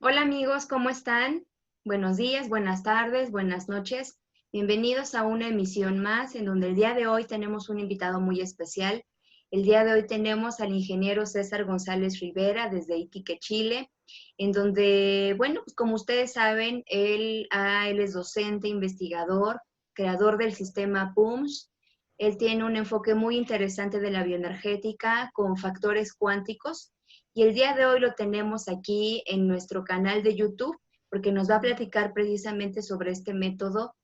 Hola amigos, ¿cómo están? Buenos días, buenas tardes, buenas noches. Bienvenidos a una emisión más en donde el día de hoy tenemos un invitado muy especial. El día de hoy tenemos al ingeniero César González Rivera desde Iquique, Chile, en donde, bueno, pues como ustedes saben, él es docente, investigador, creador del sistema PUMS. Él tiene un enfoque muy interesante de la bioenergética con factores cuánticos y el día de hoy lo tenemos aquí en nuestro canal de YouTube porque nos va a platicar precisamente sobre este método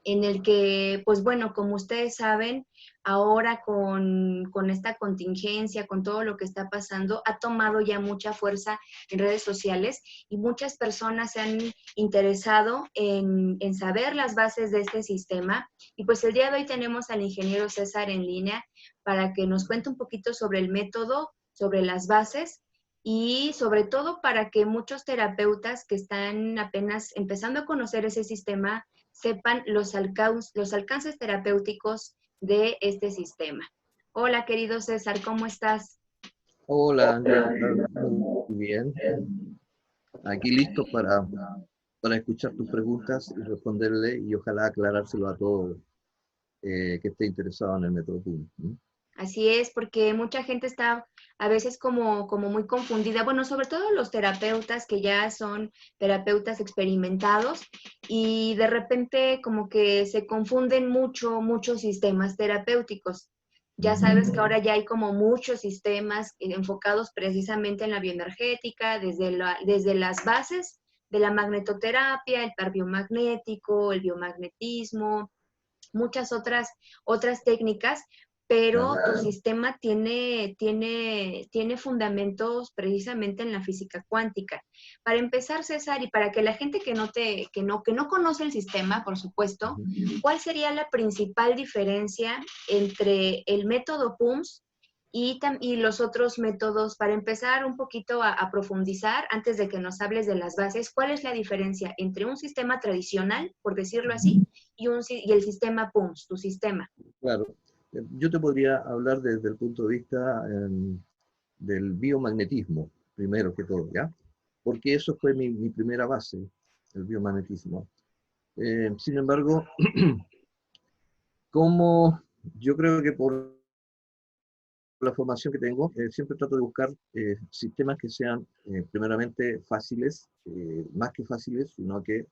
en el que, pues bueno, como ustedes saben, ahora con esta contingencia, con todo lo que está pasando, ha tomado ya mucha fuerza en redes sociales y muchas personas se han interesado en saber las bases de este sistema. Y pues el día de hoy tenemos al ingeniero César en línea para que nos cuente un poquito sobre el método, sobre las bases y sobre todo para que muchos terapeutas que están apenas empezando a conocer ese sistema sepan los alcances terapéuticos de este sistema. Hola, querido César, ¿cómo estás? Hola Angélica, muy bien. Aquí listo para escuchar tus preguntas y responderle y ojalá aclarárselo a todo que esté interesado en el método PUM. Así es, porque mucha gente está a veces como muy confundida, bueno, sobre todo los terapeutas que ya son terapeutas experimentados y de repente como que se confunden muchos sistemas terapéuticos. Ya sabes que ahora ya hay como muchos sistemas enfocados precisamente en la bioenergética, desde las bases de la magnetoterapia, el par biomagnético, el biomagnetismo, muchas otras técnicas, pero Claro. tu sistema tiene fundamentos precisamente en la física cuántica. Para empezar, César, y para que la gente que no conoce el sistema, por supuesto, Ujú. ¿cuál sería la principal diferencia entre el método PUMS y los otros métodos? Para empezar un poquito a profundizar, antes de que nos hables de las bases, ¿cuál es la diferencia entre un sistema tradicional, por decirlo así, y el sistema PUMS, tu sistema? Claro. Yo te podría hablar desde el punto de vista del biomagnetismo, primero que todo, ¿ya? Porque eso fue mi primera base, el biomagnetismo. Sin embargo, como yo creo que por la formación que tengo, siempre trato de buscar sistemas que sean primeramente fáciles, más que fáciles, sino que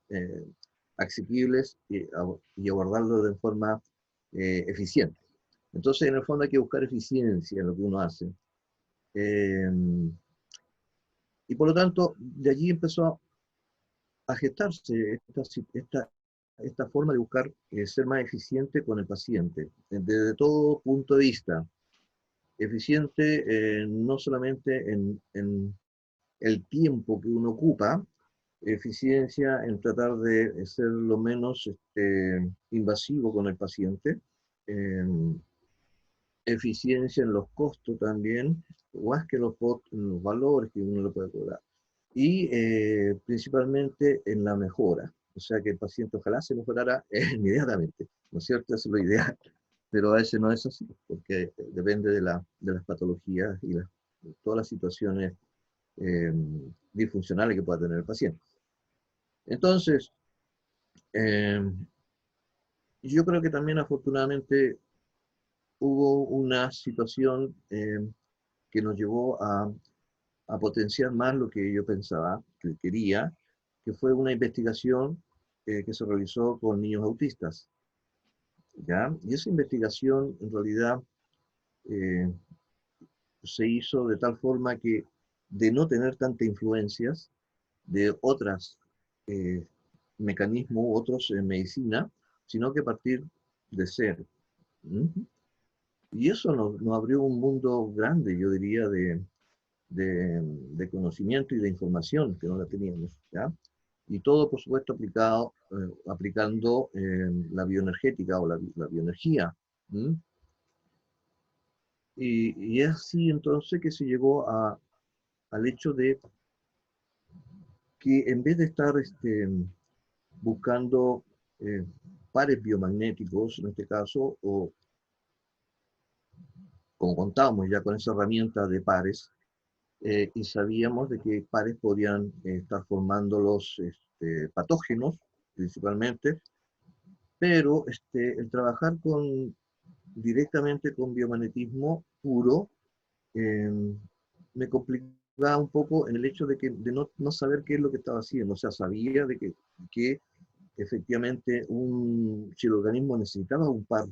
asequibles y abordarlo de forma eficiente. Entonces, en el fondo hay que buscar eficiencia en lo que uno hace. Eh, y por lo tanto, de allí empezó a gestarse esta forma de buscar ser más eficiente con el paciente, desde todo punto de vista. Eficiente no solamente en el tiempo que uno ocupa, eficiencia en tratar de ser lo menos invasivo con el paciente, eh, eficiencia en los costos también, más que en los valores que uno le puede cobrar, y principalmente en la mejora, o sea que el paciente ojalá se mejorara inmediatamente, ¿no es cierto? Eso es lo ideal, pero a veces no es así, porque depende de las patologías y todas las situaciones eh, disfuncionales que pueda tener el paciente. Entonces, eh, yo creo que también afortunadamente hubo una situación que nos llevó a potenciar más lo que yo pensaba, que quería, que fue una investigación que se realizó con niños autistas, ¿ya? Y esa investigación en realidad eh, se hizo de tal forma que de no tener tantas influencias de otros eh, mecanismos, otros en medicina, sino que partir de cero. ¿Mm? Y eso nos abrió un mundo grande, yo diría, de conocimiento y de información que no la teníamos, ¿ya? Y todo, por supuesto, aplicando la bioenergética o la bioenergía. ¿Mm? Y es así entonces que se llegó al hecho de que en vez de estar buscando eh, pares biomagnéticos, en este caso, o como contábamos ya con esa herramienta de pares, y sabíamos de que pares podían estar formando los patógenos, principalmente, pero el trabajar directamente con biomagnetismo puro eh, me complicaba un poco en el hecho de no saber qué es lo que estaba haciendo. O sea, sabía de que efectivamente si el organismo necesitaba un par,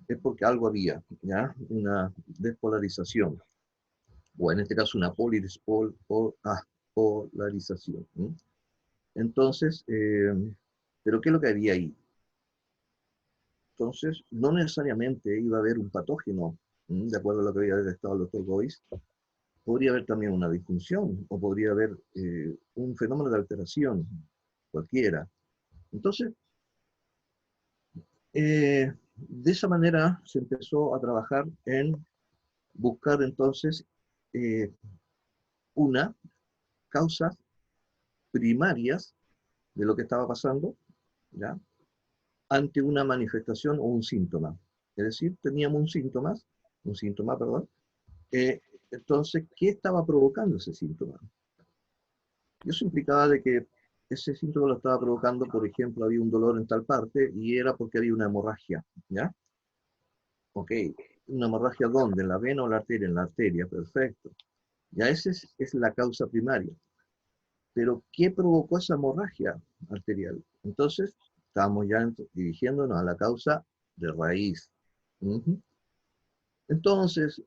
es porque algo había, ¿ya? Una despolarización, o en este caso una polarización. ¿Sí? Entonces, ¿pero qué es lo que había ahí? Entonces, no necesariamente iba a haber un patógeno, de acuerdo a lo que había detectado el doctor Boyce. Podría haber también una disfunción, o podría haber un fenómeno de alteración, cualquiera. Entonces, de esa manera se empezó a trabajar en buscar entonces eh, una causas primarias de lo que estaba pasando, ¿ya? Ante una manifestación o un síntoma. Es decir, teníamos un síntoma, perdón. Entonces, ¿qué estaba provocando ese síntoma? Y eso implicaba de que ese síntoma lo estaba provocando, por ejemplo, había un dolor en tal parte y era porque había una hemorragia, ¿ya? Ok, ¿una hemorragia dónde? ¿En la vena o la arteria? En la arteria, perfecto. Ya esa es la causa primaria. Pero, ¿qué provocó esa hemorragia arterial? Entonces, estamos ya dirigiéndonos a la causa de raíz. Ujú. Entonces,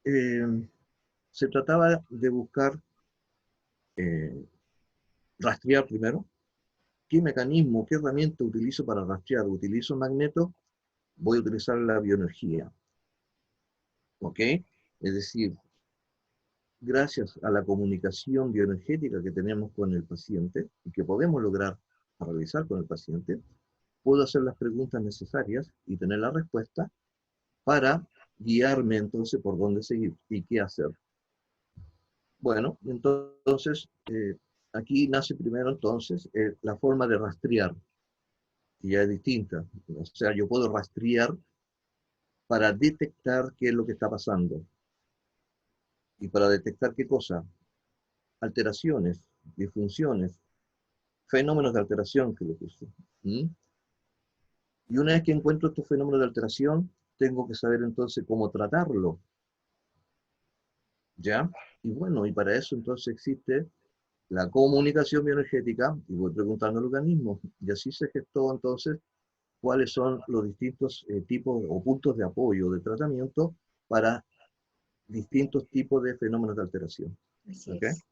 eh, se trataba de buscar, eh, rastrear primero, qué mecanismo, qué herramienta utilizo para rastrear. ¿Utilizo magneto? Voy a utilizar la bioenergía. ¿Ok? Es decir, gracias a la comunicación bioenergética que tenemos con el paciente y que podemos lograr realizar con el paciente, puedo hacer las preguntas necesarias y tener la respuesta para guiarme entonces por dónde seguir y qué hacer. Bueno, entonces aquí nace primero entonces la forma de rastrear, que ya es distinta. O sea, yo puedo rastrear para detectar qué es lo que está pasando. ¿Y para detectar qué cosa? Alteraciones, disfunciones, fenómenos de alteración que lo puse. ¿Mm? Y una vez que encuentro estos fenómenos de alteración, tengo que saber entonces cómo tratarlo. ¿Ya? Y bueno, y para eso entonces existe la comunicación bioenergética, y voy preguntando al organismo, y así se gestó entonces cuáles son los distintos tipos o puntos de apoyo de tratamiento para distintos tipos de fenómenos de alteración. Así ¿Ok? es.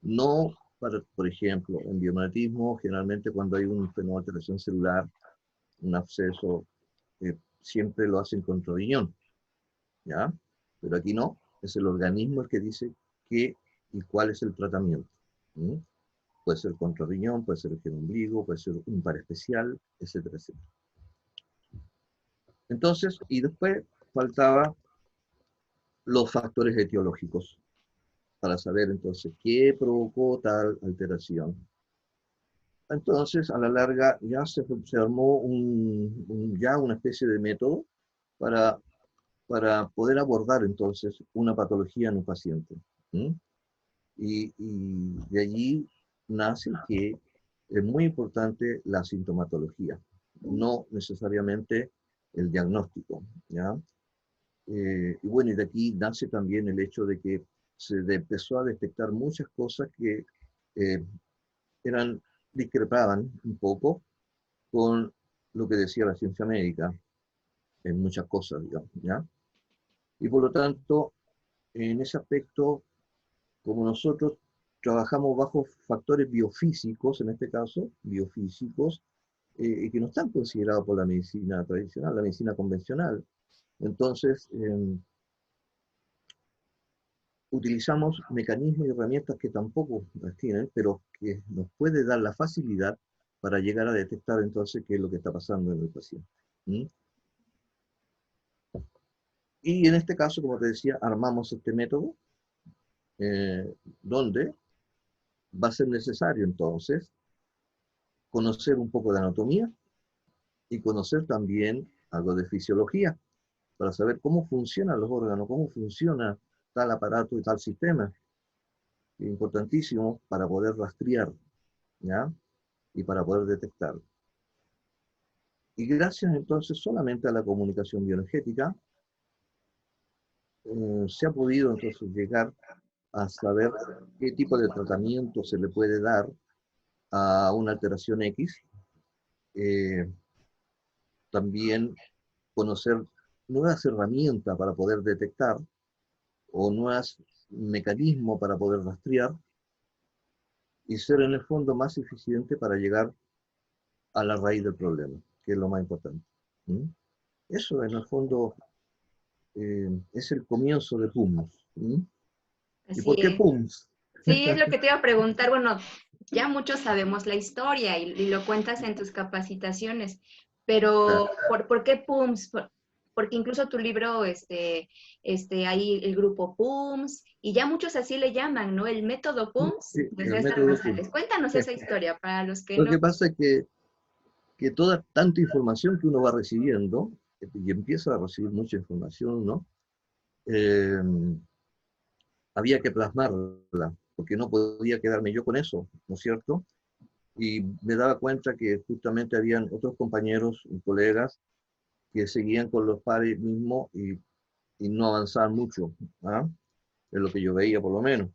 No para, por ejemplo, en biomagnetismo, generalmente cuando hay un fenómeno de alteración celular, un absceso, siempre lo hacen con riñón, ¿ya? Pero aquí no, es el organismo el que dice qué y cuál es el tratamiento. ¿Mm? Puede ser contra riñón, puede ser el ombligo, puede ser un par especial, etcétera, etcétera. Entonces, y después faltaba los factores etiológicos para saber entonces qué provocó tal alteración. Entonces, a la larga ya se armó ya una especie de método para, para poder abordar entonces una patología en un paciente. ¿Mm? Y de allí nace que es muy importante la sintomatología, no necesariamente el diagnóstico, ¿ya? Y bueno, y de aquí nace también el hecho de que empezó a detectar muchas cosas que eh, discrepaban un poco con lo que decía la ciencia médica en muchas cosas, digamos, ¿ya? Y por lo tanto, en ese aspecto, como nosotros trabajamos bajo factores biofísicos, en este caso, biofísicos, que no están considerados por la medicina tradicional, la medicina convencional. Entonces, utilizamos mecanismos y herramientas que tampoco las tienen, pero que nos puede dar la facilidad para llegar a detectar entonces qué es lo que está pasando en el paciente. ¿Mm? Y en este caso, como te decía, armamos este método donde va a ser necesario entonces conocer un poco de anatomía y conocer también algo de fisiología para saber cómo funcionan los órganos, cómo funciona tal aparato y tal sistema, que es importantísimo para poder rastrear, ¿ya? Y para poder detectar. Y gracias entonces solamente a la comunicación bioenergética, se ha podido entonces llegar a saber qué tipo de tratamiento se le puede dar a una alteración X, eh, también conocer nuevas herramientas para poder detectar o nuevos mecanismos para poder rastrear y ser en el fondo más eficiente para llegar a la raíz del problema, que es lo más importante. ¿Mm? Eso en el fondo es el comienzo de PUMS. ¿Mm? ¿Y Así por qué es. PUMS? Sí, es lo que te iba a preguntar. Bueno, ya muchos sabemos la historia y lo cuentas en tus capacitaciones, pero ¿por qué PUMS? Porque incluso tu libro, hay el grupo PUMS y ya muchos así le llaman, ¿no? El método PUMS Sí, de el César método González. PUMS. Cuéntanos esa historia para los que Lo no. que pasa es que toda tanta información que uno va recibiendo, y empieza a recibir mucha información, ¿no? Eh, había que plasmarla, porque no podía quedarme yo con eso, ¿no es cierto? Y me daba cuenta que justamente habían otros compañeros y colegas que seguían con los pares mismos y no avanzaban mucho, ¿ah? Es lo que yo veía por lo menos.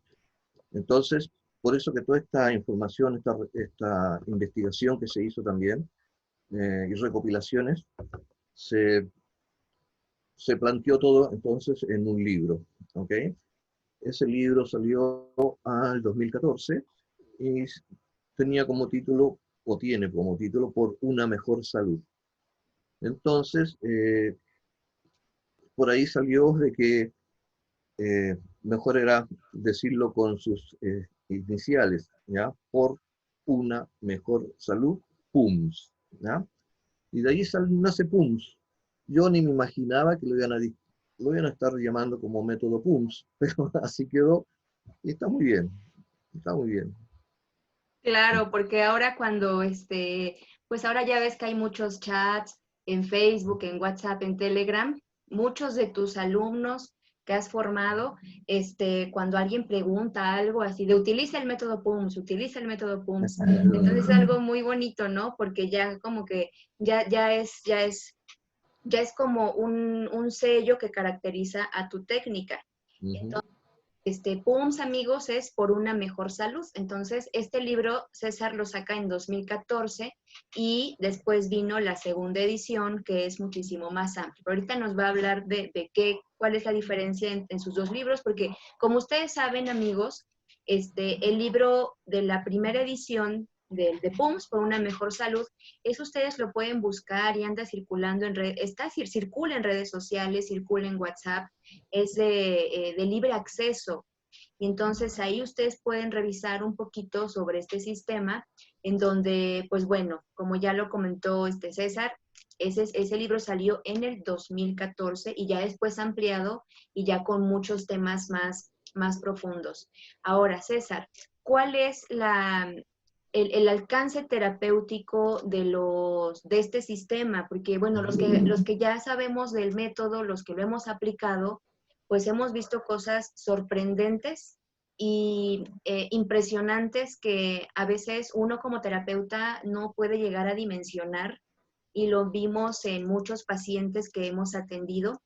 Entonces, por eso que toda esta información, esta investigación que se hizo también, y recopilaciones, se, se planteó todo entonces en un libro, ¿ok? Ese libro salió al 2014 y tenía como título, o tiene como título, Por una mejor salud. Entonces, por ahí salió de que mejor era decirlo con sus iniciales, ¿ya? Por una mejor salud, PUMS, ¿ya? Y de ahí nace PUMS. Yo ni me imaginaba que lo iban a estar llamando como método PUMS, pero así quedó y está muy bien, está muy bien. Claro, porque ahora cuando, pues ahora ya ves que hay muchos chats en Facebook, en WhatsApp, en Telegram, muchos de tus alumnos que has formado, cuando alguien pregunta algo así de utiliza el método PUMS, utiliza el método PUMS. Entonces es algo muy bonito, ¿no? Porque ya como que ya es como un sello que caracteriza a tu técnica. Ujú. PUMS, amigos, es por una mejor salud. Entonces, este libro César lo saca en 2014 y después vino la segunda edición, que es muchísimo más amplia. Pero ahorita nos va a hablar de cuál es la diferencia en sus dos libros, porque como ustedes saben, amigos, el libro de la primera edición de PUMS, por una mejor salud, eso ustedes lo pueden buscar y anda circulando en redes, circula en redes sociales, circula en WhatsApp, es de libre acceso. Y entonces ahí ustedes pueden revisar un poquito sobre este sistema, en donde, pues bueno, como ya lo comentó César, ese libro salió en el 2014 y ya después ampliado y ya con muchos temas más profundos. Ahora, César, ¿cuál es el alcance terapéutico de este sistema? Porque, bueno, los que ya sabemos del método, los que lo hemos aplicado, pues hemos visto cosas sorprendentes y impresionantes que a veces uno como terapeuta no puede llegar a dimensionar y lo vimos en muchos pacientes que hemos atendido.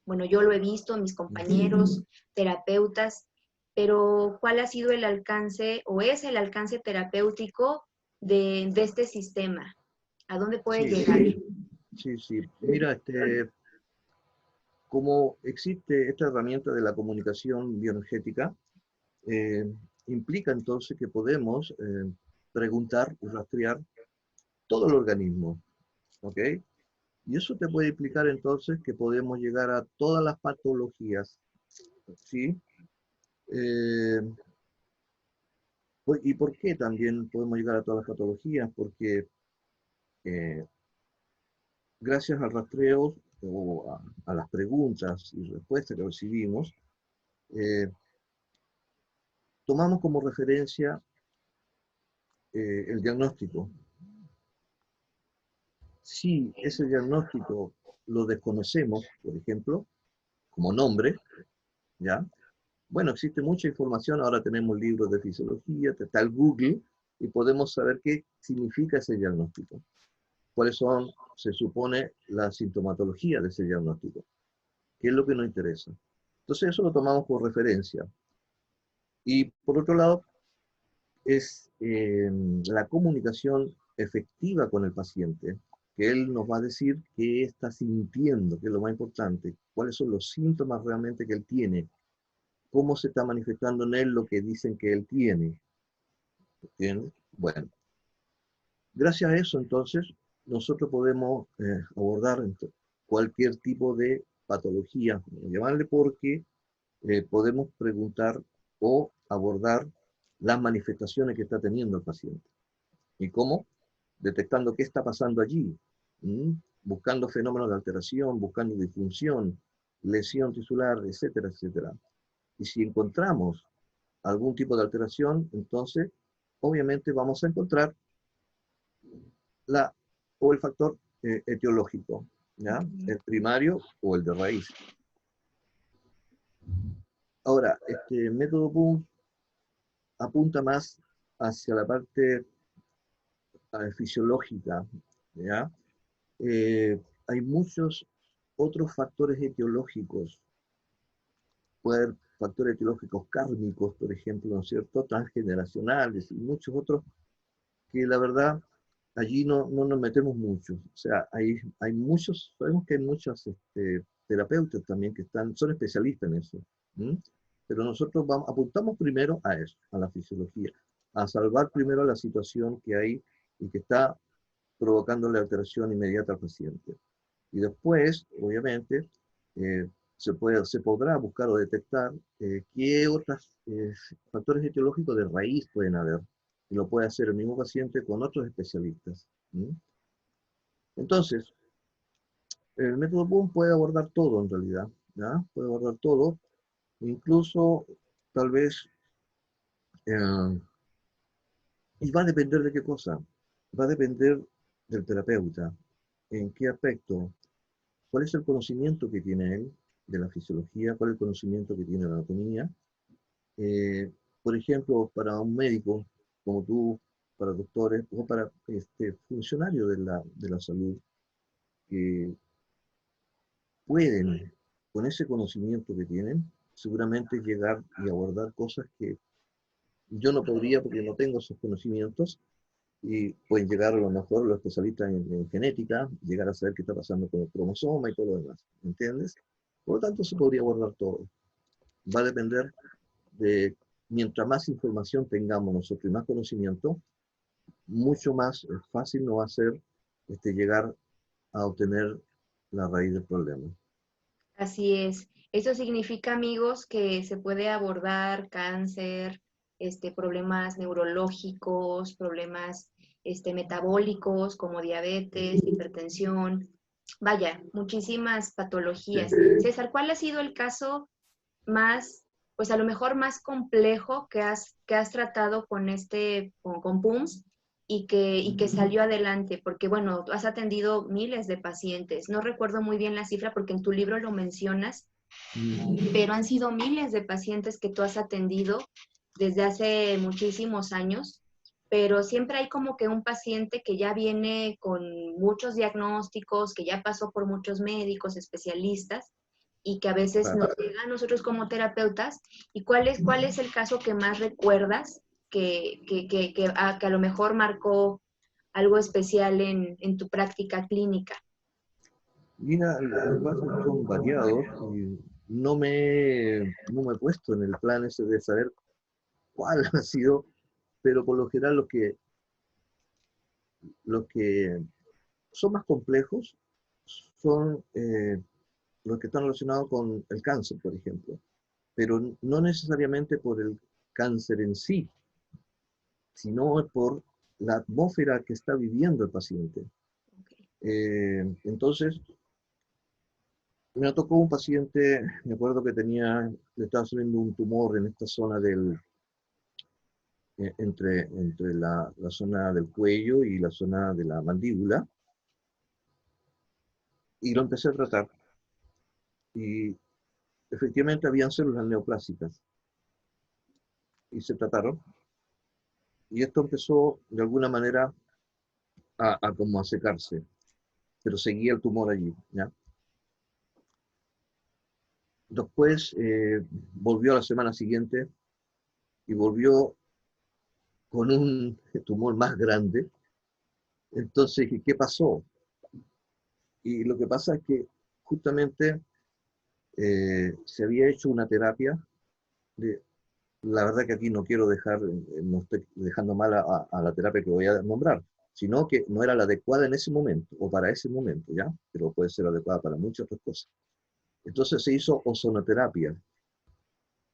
Bueno, yo lo he visto, mis compañeros, terapeutas, pero ¿cuál ha sido el alcance o es el alcance terapéutico de este sistema? ¿A dónde puede Sí, llegar? sí, sí. Mira, como existe esta herramienta de la comunicación bioenergética, eh, implica entonces que podemos preguntar y rastrear todo el organismo, ¿ok? Y eso te puede implicar entonces que podemos llegar a todas las patologías, ¿sí? Eh, ¿Y por qué también podemos llegar a todas las patologías? Porque eh, gracias al rastreo o a las preguntas y respuestas que recibimos, eh, tomamos como referencia el diagnóstico. Si ese diagnóstico lo desconocemos, por ejemplo, como nombre, ¿ya? Bueno, existe mucha información, ahora tenemos libros de fisiología, está el Google, y podemos saber qué significa ese diagnóstico, cuáles son, se supone, la sintomatología de ese diagnóstico, qué es lo que nos interesa. Entonces eso lo tomamos por referencia. Y por otro lado, es la comunicación efectiva con el paciente, que él nos va a decir qué está sintiendo, que es lo más importante, cuáles son los síntomas realmente que él tiene, cómo se está manifestando en él lo que dicen que él tiene. ¿Entiendes? Bueno, gracias a eso entonces nosotros podemos abordar cualquier tipo de patología, llamarle, porque podemos preguntar o abordar las manifestaciones que está teniendo el paciente. ¿Y cómo? Detectando qué está pasando allí, ¿m? Buscando fenómenos de alteración, buscando disfunción, lesión tisular, etcétera, etcétera. Y si encontramos algún tipo de alteración, entonces obviamente vamos a encontrar o el factor etiológico, ¿ya? El primario o el de raíz. Ahora, este método Boom apunta más hacia la parte fisiológica, ¿ya? Hay muchos otros factores etiológicos, puede haber factores etiológicos kármicos, por ejemplo, ¿no es cierto?, transgeneracionales y muchos otros que la verdad allí no nos metemos mucho. O sea, hay muchos, sabemos que hay muchos terapeutas también que son especialistas en eso. ¿M? Pero nosotros apuntamos primero a eso, a la fisiología, a salvar primero la situación que hay y que está provocando la alteración inmediata al paciente. Y después, obviamente, se podrá buscar o detectar qué otros factores etiológicos de raíz pueden haber. Y lo puede hacer el mismo paciente con otros especialistas. ¿Mm? Entonces, el método Boom puede abordar todo en realidad. ¿Ya? Puede abordar todo, incluso tal vez, eh, y va a depender de qué cosa. Va a depender del terapeuta. ¿En qué aspecto? ¿Cuál es el conocimiento que tiene él de la fisiología? ¿Cuál es el conocimiento que tiene de la anatomía? Por ejemplo, para un médico como tú, para doctores o para funcionarios de la salud, que pueden, con ese conocimiento que tienen, seguramente llegar y abordar cosas que yo no podría porque no tengo esos conocimientos, y pueden llegar a lo mejor los especialistas en genética, llegar a saber qué está pasando con el cromosoma y todo lo demás, ¿entiendes? Por lo tanto, se podría abordar todo. Va a depender de, mientras más información tengamos nosotros y más conocimiento, mucho más fácil nos va a ser llegar a obtener la raíz del problema. Así es. Eso significa, amigos, que se puede abordar cáncer, problemas neurológicos, problemas metabólicos como diabetes, hipertensión, vaya, muchísimas patologías. Sí. César, ¿cuál ha sido el caso más, pues a lo mejor más complejo que has tratado con PUMS y que salió adelante? Porque bueno, tú has atendido miles de pacientes. No recuerdo muy bien la cifra porque en tu libro lo mencionas, pero han sido miles de pacientes que tú has atendido desde hace muchísimos años, pero siempre hay como que un paciente que ya viene con muchos diagnósticos, que ya pasó por muchos médicos, especialistas, y que a veces Claro. nos llega a nosotros como terapeutas. ¿Y cuál es el caso que más recuerdas que a lo mejor marcó algo especial en tu práctica clínica? Mira, los casos son variados y no me he puesto en el plan ese de saber cuál ha sido, pero por lo general los que son más complejos son los que están relacionados con el cáncer, por ejemplo, pero no necesariamente por el cáncer en sí, sino por la atmósfera que está viviendo el paciente. Okay. Entonces, me tocó un paciente, me acuerdo que le estaba saliendo un tumor en esta zona entre la zona del cuello y la zona de la mandíbula, y lo empecé a tratar. Y efectivamente habían células neoplásicas. y se trataron. Y esto empezó de alguna manera a como a secarse, pero seguía el tumor allí, ¿ya? Después volvió a la semana siguiente y volvió con un tumor más grande. Entonces, ¿qué pasó? Y lo que pasa es que justamente se había hecho una terapia. La verdad que aquí no quiero dejar, no estoy dejando mal a la terapia que voy a nombrar, sino que no era la adecuada en ese momento o para ese momento, ¿ya? Pero puede ser adecuada para muchas otras cosas. Entonces se hizo ozonoterapia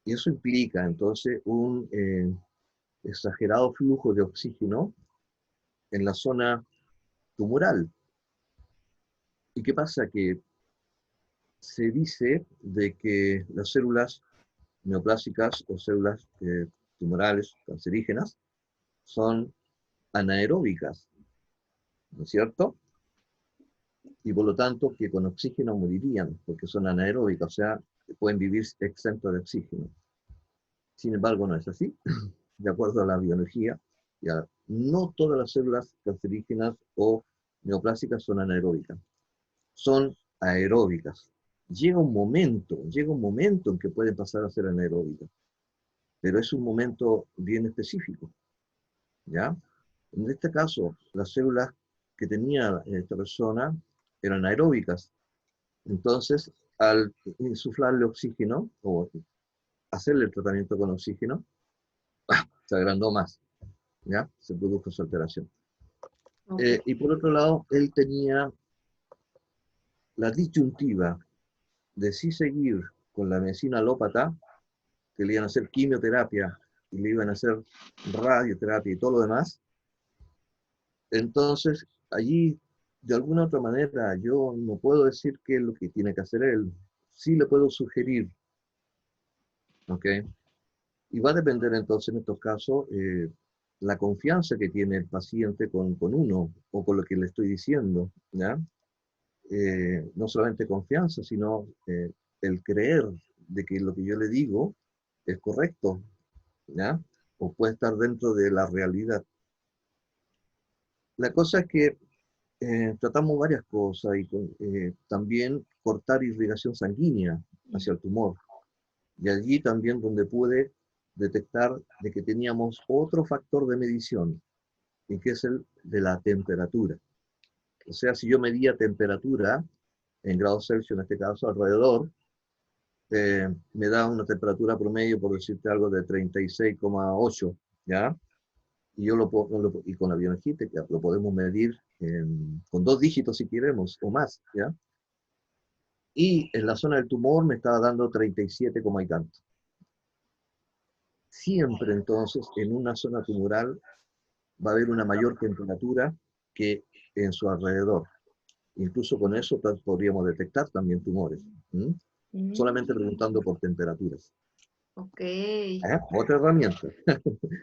y eso implica entonces un exagerado flujo de oxígeno en la zona tumoral. ¿Y qué pasa? Que se dice de que las células neoplásicas o células tumorales cancerígenas son anaeróbicas, ¿no es cierto? Y por lo tanto que con oxígeno morirían, porque son anaeróbicas, o sea, pueden vivir exentos de oxígeno. Sin embargo, no es así. De acuerdo a la biología, ya, no todas las células cancerígenas o neoplásicas son anaeróbicas, son aeróbicas. Llega un momento en que pueden pasar a ser anaeróbicas, pero es un momento bien específico, ¿ya? En este caso, las células que tenía esta persona eran aeróbicas. Entonces, al insuflarle oxígeno o hacerle el tratamiento con oxígeno, se agrandó más, ¿ya? Se produjo su alteración. Ok. Y por otro lado, él tenía la disyuntiva de sí seguir con la medicina alópata, que le iban a hacer quimioterapia y le iban a hacer radioterapia y todo lo demás. Entonces, allí, de alguna otra manera, yo no puedo decir qué es lo que tiene que hacer él. Sí le puedo sugerir, ¿ok? Y va a depender entonces en estos casos la confianza que tiene el paciente con uno o con lo que le estoy diciendo, ¿ya? No solamente confianza, sino el creer de que lo que yo le digo es correcto, ¿ya? O puede estar dentro de la realidad. La cosa es que tratamos varias cosas y también cortar irrigación sanguínea hacia el tumor. Y allí también donde pude detectar de que teníamos otro factor de medición, y que es el de la temperatura. O sea, si yo medía temperatura, en grados Celsius en este caso, alrededor, me da una temperatura promedio, por decirte algo, de 36,8, ¿ya? Y, y con la bioenergética lo podemos medir con 2 dígitos si queremos, o más, ¿ya? Y en la zona del tumor me estaba dando 37, y tanto. Siempre entonces en una zona tumoral va a haber una mayor temperatura que en su alrededor. Incluso con eso podríamos detectar también tumores, ¿m? Solamente preguntando por temperaturas. Ok. Otra herramienta.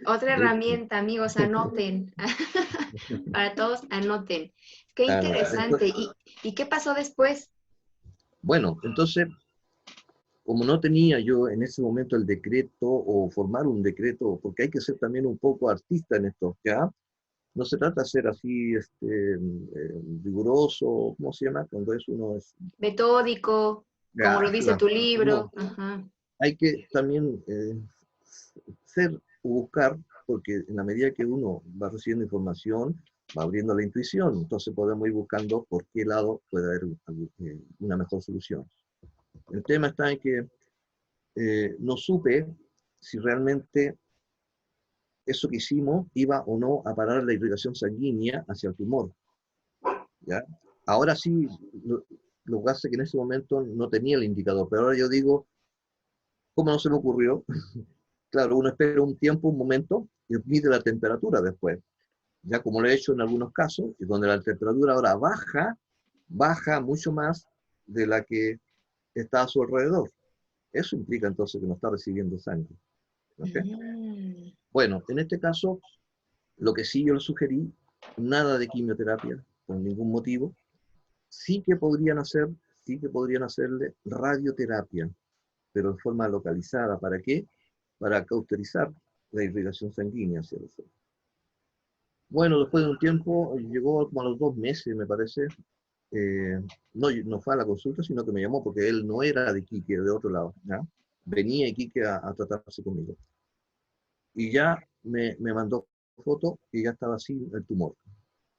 Otra herramienta, amigos, anoten. Para todos, anoten. Qué interesante. Entonces, ¿Y qué pasó después? bueno, entonces, como no tenía yo en ese momento el decreto o formar un decreto, porque hay que ser también un poco artista en esto, ¿ya? No se trata de ser así riguroso, ¿cómo se llama? Cuando es uno es... Metódico, como lo dice Claro, tu libro. no, Ajá. hay que también ser o buscar, porque en la medida que uno va recibiendo información, va abriendo la intuición, entonces podemos ir buscando por qué lado puede haber una mejor solución. El tema está en que no supe si realmente eso que hicimos iba o no a parar la irrigación sanguínea hacia el tumor, ¿ya? Ahora sí, lo que hace que en ese momento no tenía el indicador, pero ahora yo digo, ¿cómo no se me ocurrió? Claro, uno espera un tiempo, un momento, y mide la temperatura después. Ya como lo he hecho en algunos casos, y donde la temperatura ahora baja mucho más de la que está a su alrededor. Eso implica entonces que no está recibiendo sangre. ¿Okay? Mm. Bueno, en este caso, lo que sí yo le sugerí, nada de quimioterapia, por ningún motivo. Sí que podrían hacer, sí que podrían hacerle radioterapia, pero en forma localizada. ¿Para qué? Para cauterizar la irrigación sanguínea hacia los ojos. Bueno, después de un tiempo, llegó como a los 2 meses, me parece, no fue a la consulta, sino que me llamó porque él no era de Iquique, de otro lado, ¿ya? Venía a Iquique a tratarse conmigo. Y ya me mandó foto y ya estaba así el tumor,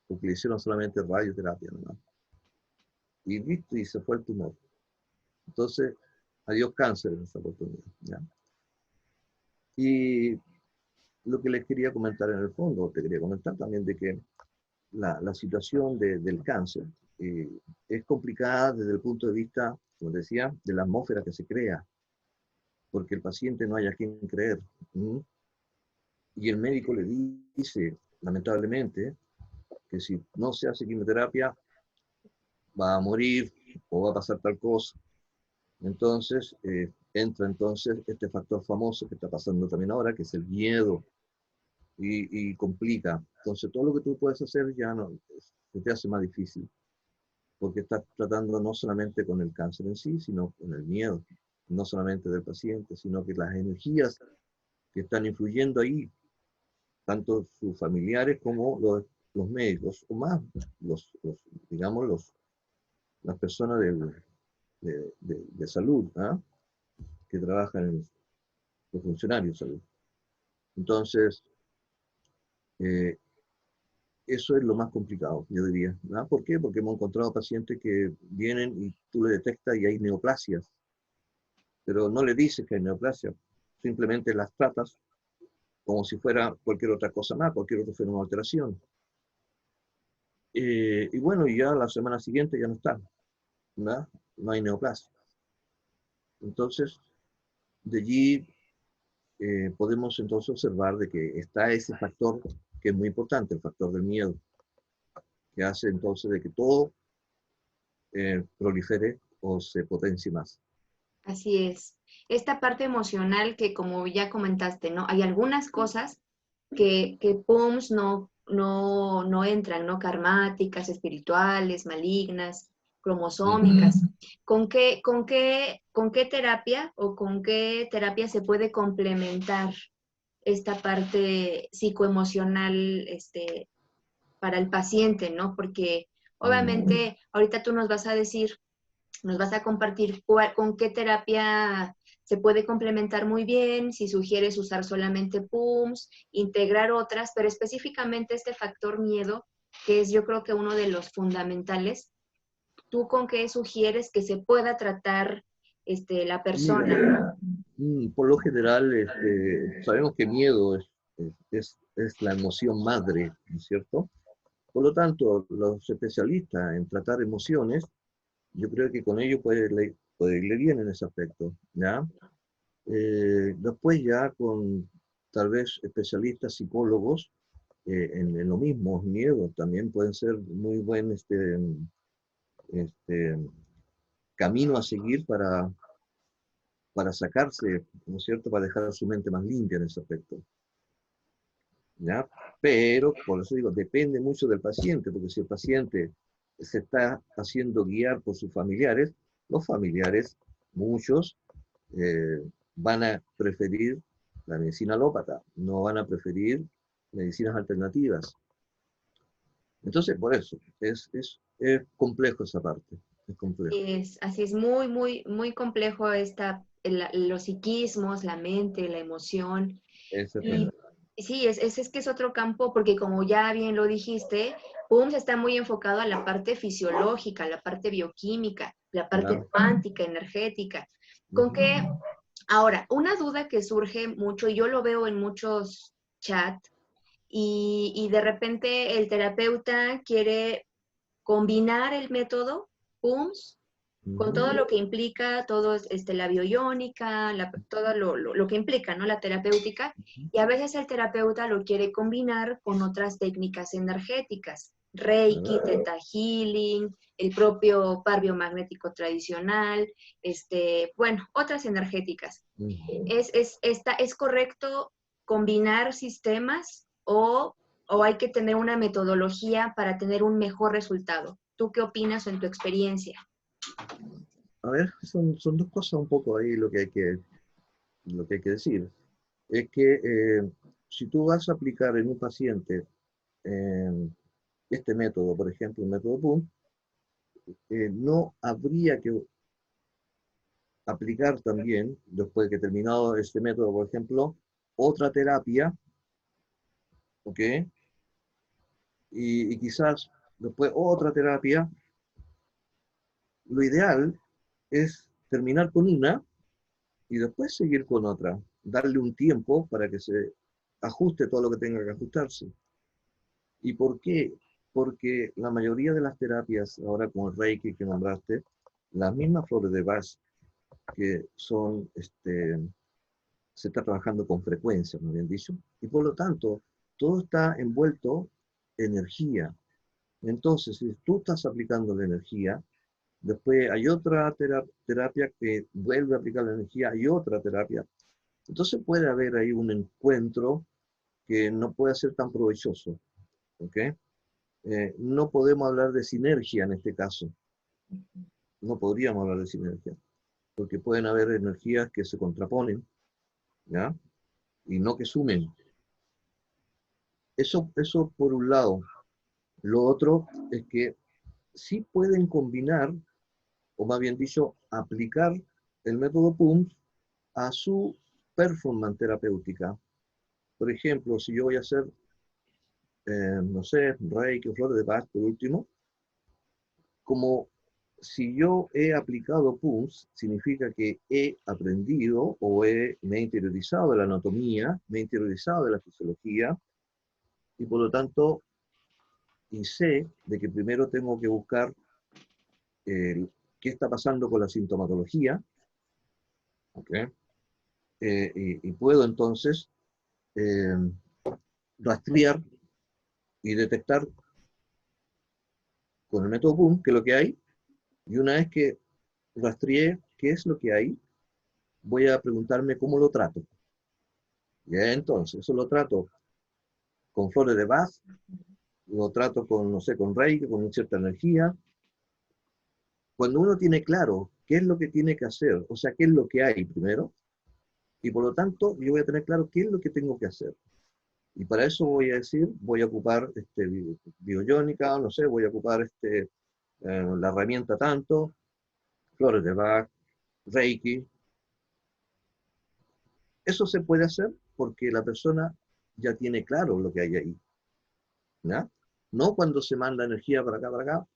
porque le hicieron solamente radioterapia, ¿no? Y listo, y se fue el tumor. Entonces, adiós cáncer en esa oportunidad, ¿ya? Y lo que les quería comentar en el fondo, te quería comentar también de que la situación del cáncer es complicada desde el punto de vista, como decía, de la atmósfera que se crea, porque el paciente no hay a quien creer. ¿M? Y el médico le dice, lamentablemente, que si no se hace quimioterapia, va a morir o va a pasar tal cosa. Entonces, entra entonces este factor famoso que está pasando también ahora, que es el miedo, y complica. Entonces, todo lo que tú puedes hacer ya no, se te hace más difícil, porque estás tratando no solamente con el cáncer en sí, sino con el miedo, no solamente del paciente, sino que las energías que están influyendo ahí, tanto sus familiares como los médicos, o más digamos, las personas de salud, ¿ah? Que trabajan los funcionarios de salud. Entonces, eh, eso es lo más complicado, yo diría. ¿Ah? ¿Por qué? Porque hemos encontrado pacientes que vienen y tú le detectas y hay neoplasias, pero no le dices que hay neoplasia, simplemente las tratas como si fuera cualquier otra cosa más, cualquier otro fenómeno de alteración. Y bueno, y ya la semana siguiente ya no está, ¿verdad? No hay neoplasia. Entonces, de allí podemos entonces observar de que está ese factor que es muy importante, el factor del miedo, que hace entonces de que todo prolifere o se potencie más. Así es. Esta parte emocional que como ya comentaste, ¿no? Hay algunas cosas que PUMS no entran, ¿no? Karmáticas, espirituales, malignas, cromosómicas. ¿Con qué terapia o con qué terapia se puede complementar esta parte psicoemocional, para el paciente, ¿no? Porque obviamente ahorita tú nos vas a decir, nos vas a compartir con qué terapia se puede complementar muy bien, si sugieres usar solamente PUMS, integrar otras, pero específicamente este factor miedo, que es yo creo que uno de los fundamentales. ¿Tú con qué sugieres que se pueda tratar la persona, Mira, ¿no? por lo general sabemos que miedo es la emoción madre, ¿no es cierto? Por lo tanto, los especialistas en tratar emociones, yo creo que con ello puede irle bien en ese aspecto, ¿ya? Después ya con tal vez especialistas psicólogos en lo mismo, miedo, también pueden ser muy buen este, camino a seguir para sacarse, ¿no es cierto?, para dejar su mente más limpia en ese aspecto, ¿ya? Pero, por eso digo, depende mucho del paciente, porque si el paciente se está haciendo guiar por sus familiares, los familiares, muchos, eh, van a preferir la medicina alópata, no van a preferir medicinas alternativas. Entonces, por eso, es complejo esa parte, es complejo. Así es muy, muy, muy complejo los psiquismos, la mente, la emoción. Ese es Y verdad. sí, es que es otro campo, porque como ya bien lo dijiste, PUMS está muy enfocado a la parte fisiológica, la parte bioquímica, la parte Claro. cuántica, energética. Con Ujú. que, ahora, una duda que surge mucho, y yo lo veo en muchos chats, y de repente el terapeuta quiere combinar el método PUMS con todo Ujú. lo que implica, todo la bioiónica, todo lo que implica, ¿no? La terapéutica, y a veces el terapeuta lo quiere combinar con otras técnicas energéticas, Claro. Reiki, Theta Healing, el propio par biomagnético tradicional, bueno, otras energéticas. Ujú. ¿Es correcto combinar sistemas o hay que tener una metodología para tener un mejor resultado? ¿Tú qué opinas en tu experiencia? A ver, son dos cosas un poco ahí lo que hay que decir. Es que si tú vas a aplicar en un paciente este método, por ejemplo, el método PUM, no habría que aplicar también, después de que terminado este método, por ejemplo, otra terapia, ¿ok? Y quizás después otra terapia. Lo ideal es terminar con una y después seguir con otra, darle un tiempo para que se ajuste todo lo que tenga que ajustarse. ¿Y por qué? Porque la mayoría de las terapias, ahora con el Reiki que nombraste, las mismas flores de Bach que son, se está trabajando con frecuencia, ¿no bien dicho? Y por lo tanto, todo está envuelto en energía. Entonces, si tú estás aplicando la energía, después hay otra terapia que vuelve a aplicar la energía, hay otra terapia. Entonces puede haber ahí un encuentro que no puede ser tan provechoso. ¿Ok? No podemos hablar de sinergia en este caso. No podríamos hablar de sinergia, porque pueden haber energías que se contraponen, ¿ya? Y no que sumen. Eso por un lado. Lo otro es que sí pueden combinar, o más bien dicho, aplicar el método PUMS a su performance terapéutica. Por ejemplo, si yo voy a hacer, no sé, Reiki o Flores de Bach, por último, como si yo he aplicado PUMS, significa que he aprendido o me he interiorizado de la anatomía, me he interiorizado de la fisiología, y por lo tanto, y sé de que primero tengo que buscar qué está pasando con la sintomatología, ¿okay? Y puedo entonces eh, rastrear y detectar con el método PUM qué es lo que hay, y una vez que rastreé qué es lo que hay, voy a preguntarme cómo lo trato. Ya entonces, eso lo trato con flores de Bach, lo trato con, no sé, con Reiki, con cierta energía. Cuando uno tiene claro qué es lo que tiene que hacer, o sea, qué es lo que hay primero, y por lo tanto yo voy a tener claro qué es lo que tengo que hacer. Y para eso voy a decir, voy a ocupar bioiónica, no sé, voy a ocupar la herramienta tanto, flores de Bach, Reiki. Eso se puede hacer porque la persona ya tiene claro lo que hay ahí. ¿Ya? No cuando se manda energía para acá,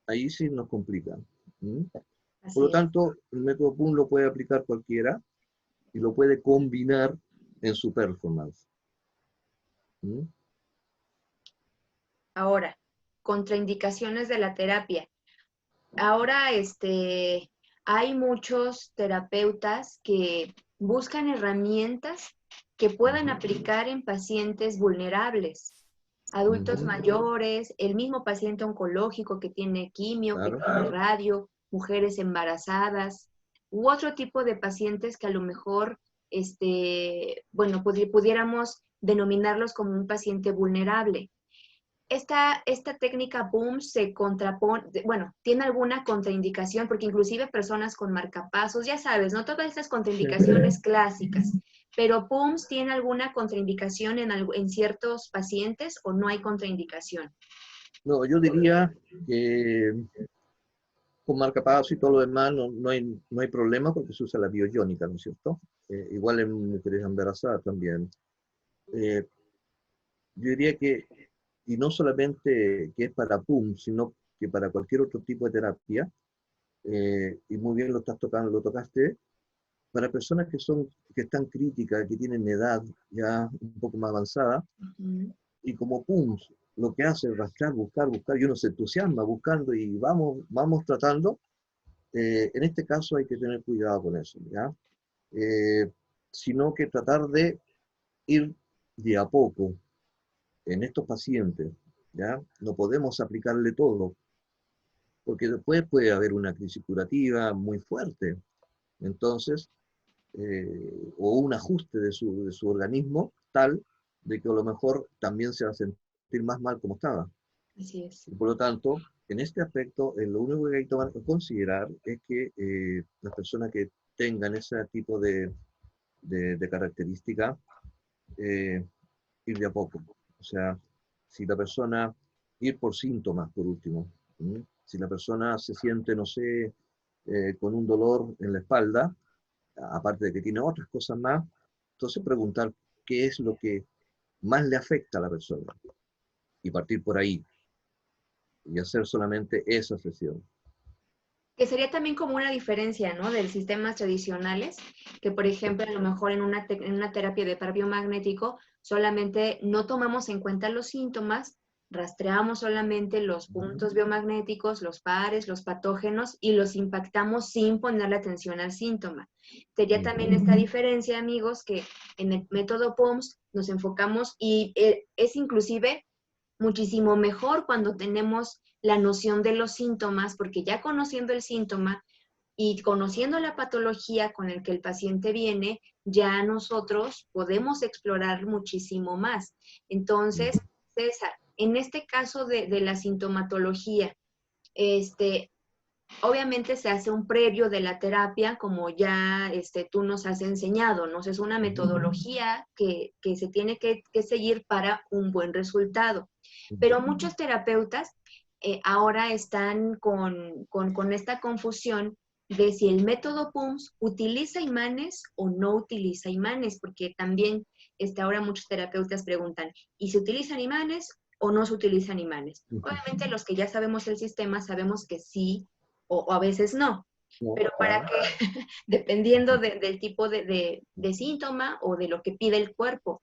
ahí sí nos complica. ¿Mm? Por lo Así es. tanto, el método PUM lo puede aplicar cualquiera y lo puede combinar en su performance. ¿Mm? Ahora, contraindicaciones de la terapia. Ahora, hay muchos terapeutas que buscan herramientas que puedan Ujú, aplicar en pacientes vulnerables, adultos ujú, mayores, el mismo paciente oncológico que tiene quimio, que claro, tiene radio, mujeres embarazadas, u otro tipo de pacientes que a lo mejor, bueno, pudiéramos denominarlos como un paciente vulnerable. Esta técnica PUM se contrapone, bueno, tiene alguna contraindicación, porque inclusive personas con marcapasos, ya sabes, ¿no? Todas estas sí. contraindicaciones clásicas, pero PUMS tiene alguna contraindicación en ciertos pacientes o no hay contraindicación. No, yo diría que con marcapaso y todo lo demás no hay problema porque se usa la bioiónica, ¿no es cierto? Igual en mujeres embarazadas también. Eh, yo diría que, y no solamente que es para PUM, sino que para cualquier otro tipo de terapia, y muy bien lo estás tocando, lo tocaste, para personas que están críticas, que tienen edad ya un poco más avanzada, Ujú. y como PUM lo que hace es rastrear, buscar, buscar, y uno se entusiasma buscando y vamos tratando. En este caso hay que tener cuidado con eso, ¿ya? Eh, Sino que tratar de ir de a poco en estos pacientes, ¿ya? No podemos aplicarle todo, porque después puede haber una crisis curativa muy fuerte, entonces, o un ajuste de su organismo tal de que a lo mejor también se va a sentir más mal como estaba. Así es. Y por lo tanto, en este aspecto, lo único que hay que tomar en considerar es que las personas que tengan ese tipo de característica, ir de a poco. O sea, si la persona, ir por síntomas, por último. ¿Mm? Si la persona se siente, no sé, con un dolor en la espalda, aparte de que tiene otras cosas más, entonces preguntar qué es lo que más le afecta a la persona y partir por ahí y hacer solamente esa sesión. Que sería también como una diferencia, ¿no? De sistemas tradicionales, que por ejemplo, a lo mejor en una terapia de par biomagnético, solamente no tomamos en cuenta los síntomas, rastreamos solamente los puntos biomagnéticos, los pares, los patógenos, y los impactamos sin ponerle atención al síntoma. Sería también esta diferencia, amigos, que en el método POMS nos enfocamos y es inclusive muchísimo mejor cuando tenemos la noción de los síntomas, porque ya conociendo el síntoma y conociendo la patología con el que el paciente viene, ya nosotros podemos explorar muchísimo más. Entonces, César, en este caso de la sintomatología, obviamente se hace un previo de la terapia, como ya tú nos has enseñado, ¿no? Es una metodología que se tiene que seguir para un buen resultado. Pero muchos terapeutas ahora están con esta confusión de si el método PUMS utiliza imanes o no utiliza imanes, porque también ahora muchos terapeutas preguntan, ¿y se utilizan imanes o no se utilizan imanes? Obviamente los que ya sabemos el sistema sabemos que sí o a veces no, pero para que, dependiendo del tipo de síntoma o de lo que pide el cuerpo.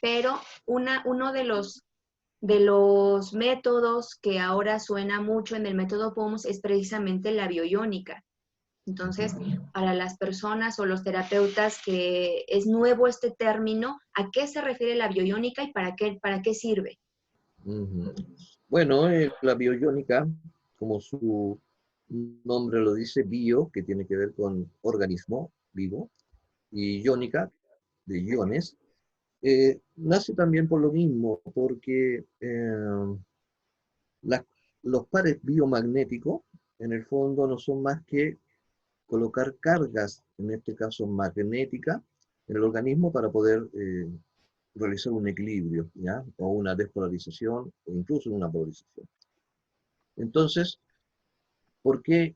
Pero uno de los métodos que ahora suena mucho en el método POMS es precisamente la bioiónica. Entonces, para las personas o los terapeutas que es nuevo este término, ¿a qué se refiere la bioiónica y para qué sirve? Bueno, la bioiónica, como su nombre lo dice, bio, que tiene que ver con organismo vivo, y iónica, de iones, nace también por lo mismo, porque la- los pares biomagnéticos, en el fondo, no son más que colocar cargas, en este caso magnética, en el organismo para poder realizar un equilibrio, ¿ya? O una despolarización, o incluso una polarización. Entonces, ¿por qué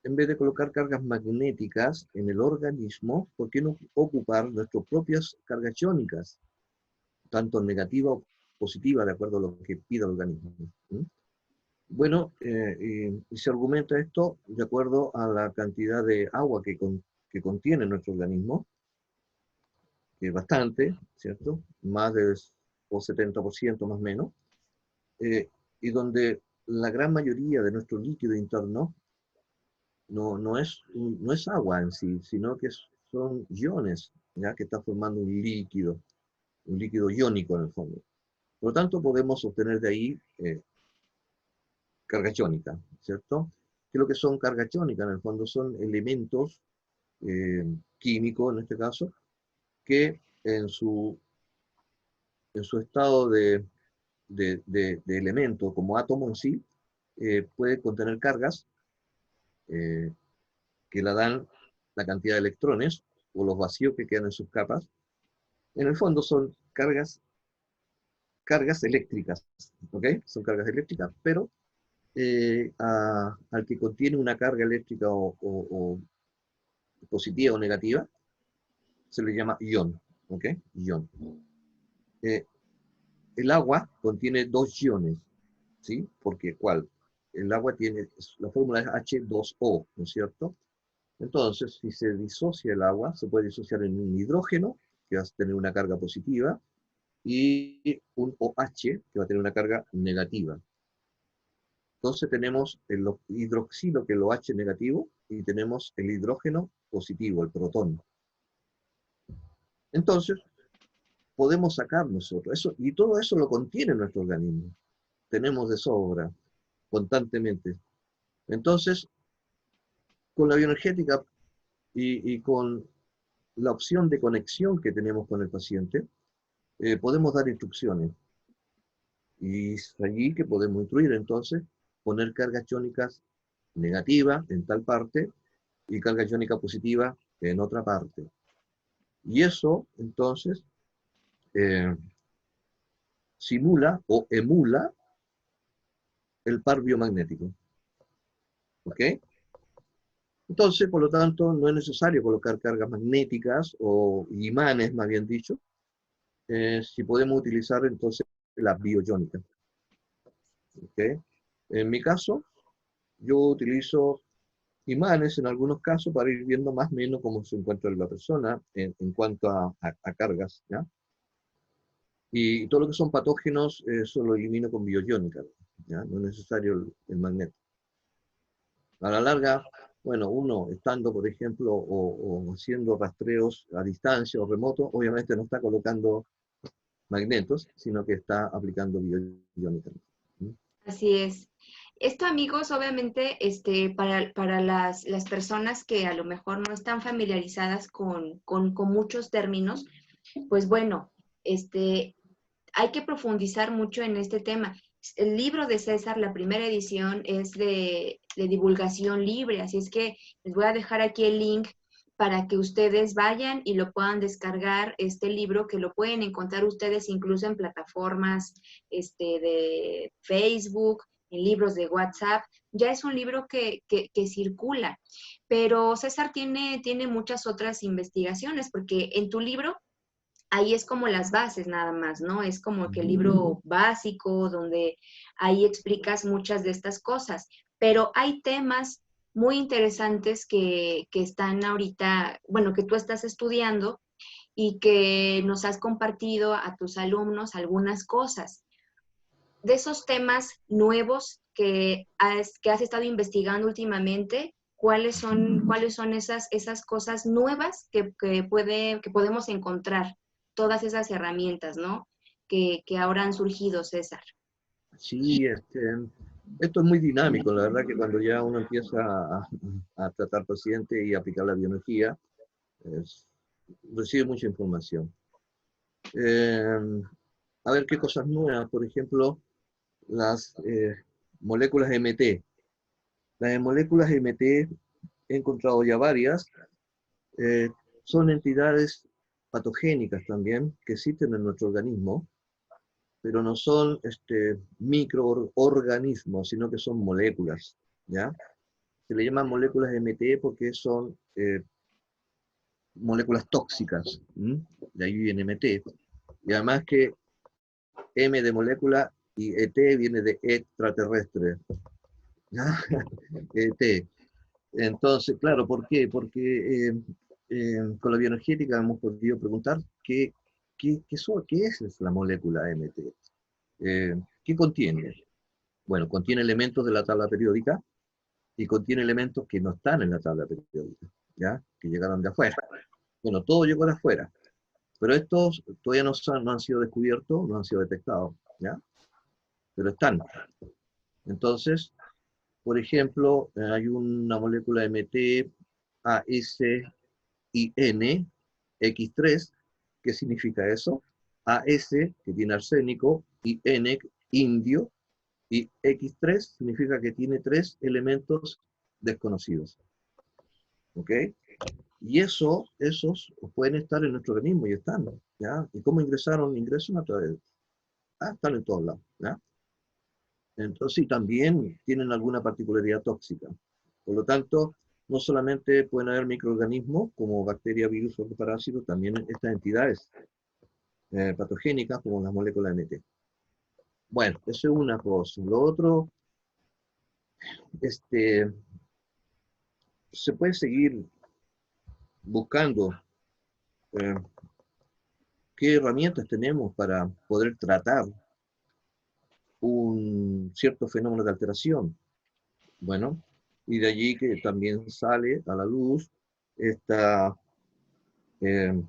en vez de colocar cargas magnéticas en el organismo, por qué no ocupar nuestras propias cargas iónicas, tanto negativa o positiva, de acuerdo a lo que pida el organismo? ¿Mm? Bueno, y se argumenta esto de acuerdo a la cantidad de agua que contiene nuestro organismo, que es bastante, ¿cierto? Más del 70% más o menos, y donde la gran mayoría de nuestro líquido interno no es agua en sí, sino que son iones, ¿ya? Que está formando un líquido iónico en el fondo. Por lo tanto, podemos obtener de ahí carga iónica, ¿cierto? ¿Qué es lo que son cargas iónicas? En el fondo son elementos químicos, en este caso, que en su estado de elemento como átomo en sí, puede contener cargas eh, que la dan la cantidad de electrones o los vacíos que quedan en sus capas. En el fondo son cargas eléctricas, ¿ok? Son cargas eléctricas, pero al que contiene una carga eléctrica o positiva o negativa, se le llama ion, ¿ok? Ion. Eh, el agua contiene dos iones, ¿sí? Porque, ¿cuál? El agua tiene, la fórmula es H2O, ¿no es cierto? Entonces, si se disocia el agua, se puede disociar en un hidrógeno, que va a tener una carga positiva, y un OH, que va a tener una carga negativa. Entonces tenemos el hidroxilo, que es el OH negativo, y tenemos el hidrógeno positivo, el protón. Entonces, podemos sacar nosotros eso, y todo eso lo contiene nuestro organismo. Tenemos de sobra, constantemente. Entonces, con la bioenergética y con la opción de conexión que tenemos con el paciente, podemos dar instrucciones. Y es allí que podemos instruir, entonces, poner cargas iónicas negativas en tal parte y carga iónica positiva en otra parte. Y eso, entonces, eh, simula o emula el par biomagnético. ¿Ok? Entonces, por lo tanto, no es necesario colocar cargas magnéticas o imanes, más bien dicho, si podemos utilizar entonces la bioiónica. ¿Ok? En mi caso, yo utilizo imanes en algunos casos para ir viendo más o menos cómo se encuentra la persona en cuanto a cargas, ¿ya? Y todo lo que son patógenos, eso lo elimino con bioiónica, ¿ya? No es necesario el magneto. A la larga, bueno, uno estando, por ejemplo, o haciendo rastreos a distancia o remoto, obviamente no está colocando magnetos, sino que está aplicando bioiónica. Así es. Esto, amigos, obviamente, para las personas que a lo mejor no están familiarizadas con muchos términos, pues bueno, hay que profundizar mucho en este tema. El libro de César, la primera edición, es de divulgación libre, así es que les voy a dejar aquí el link para que ustedes vayan y lo puedan descargar, este libro, que lo pueden encontrar ustedes incluso en plataformas de Facebook, en libros de WhatsApp. Ya es un libro que circula, pero César tiene muchas otras investigaciones, porque en tu libro ahí es como las bases nada más, ¿no? Es como que el libro básico donde ahí explicas muchas de estas cosas, pero hay temas muy interesantes que están ahorita, bueno, que tú estás estudiando y que nos has compartido a tus alumnos algunas cosas. De esos temas nuevos que has estado investigando últimamente, ¿cuáles son esas cosas nuevas que podemos encontrar? Todas esas herramientas, ¿no? Que ahora han surgido, César. Sí, esto es muy dinámico, la verdad que cuando ya uno empieza a tratar paciente y aplicar la biología, es- recibe mucha información. A ver qué cosas nuevas, por ejemplo, las moléculas MT. Las moléculas MT he encontrado ya varias, eh, son entidades patogénicas también que existen en nuestro organismo, pero no son microorganismos, sino que son moléculas, ¿ya? Se le llaman moléculas MT porque son moléculas tóxicas, ¿m? De ahí viene MT. Y además que M de molécula y ET viene de extraterrestre, ¿ya? ET. Entonces, claro, ¿por qué? Porque con la bioenergética hemos podido preguntar qué es la molécula MT. ¿Qué contiene? Bueno, contiene elementos de la tabla periódica y contiene elementos que no están en la tabla periódica, ¿ya? Que llegaron de afuera. Bueno, todo llegó de afuera, pero estos todavía no han sido descubiertos, no han sido detectados, ¿ya? Pero están. Entonces, por ejemplo, hay una molécula MT ASIN X3. ¿Qué significa eso? AS, que tiene arsénico, y N, indio, y X3 significa que tiene 3 elementos desconocidos. ¿Ok? Y esos pueden estar en nuestro organismo y están, ¿ya? ¿Y cómo ingresaron? Ingresan a través, están en todos lados, ¿ya? Entonces, sí, también tienen alguna particularidad tóxica. Por lo tanto, no solamente pueden haber microorganismos como bacterias, virus o parásitos, también estas entidades patogénicas como las moléculas MT. Bueno, eso es una cosa. Lo otro, se puede seguir buscando eh, qué herramientas tenemos para poder tratar un cierto fenómeno de alteración. Bueno, y de allí que también sale a la luz esta eh,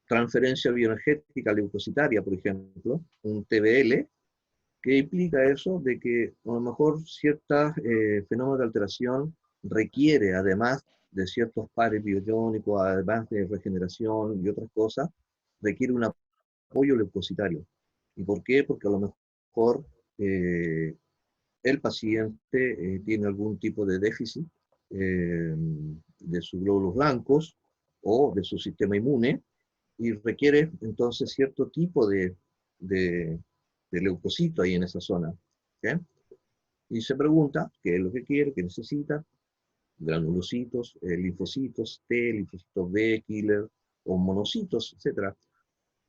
transferencia bioenergética leucocitaria, por ejemplo, un TBL, que implica eso de que a lo mejor ciertos fenómenos de alteración requiere, además de ciertos pares bioiónicos, además de regeneración y otras cosas, requiere un apoyo leucocitario. ¿Y por qué? Porque a lo mejor el paciente tiene algún tipo de déficit de sus glóbulos blancos o de su sistema inmune y requiere entonces cierto tipo de leucocito ahí en esa zona. ¿Ok? Y se pregunta qué es lo que quiere, qué necesita, granulocitos, linfocitos T, linfocitos B, killer, o monocitos, etc.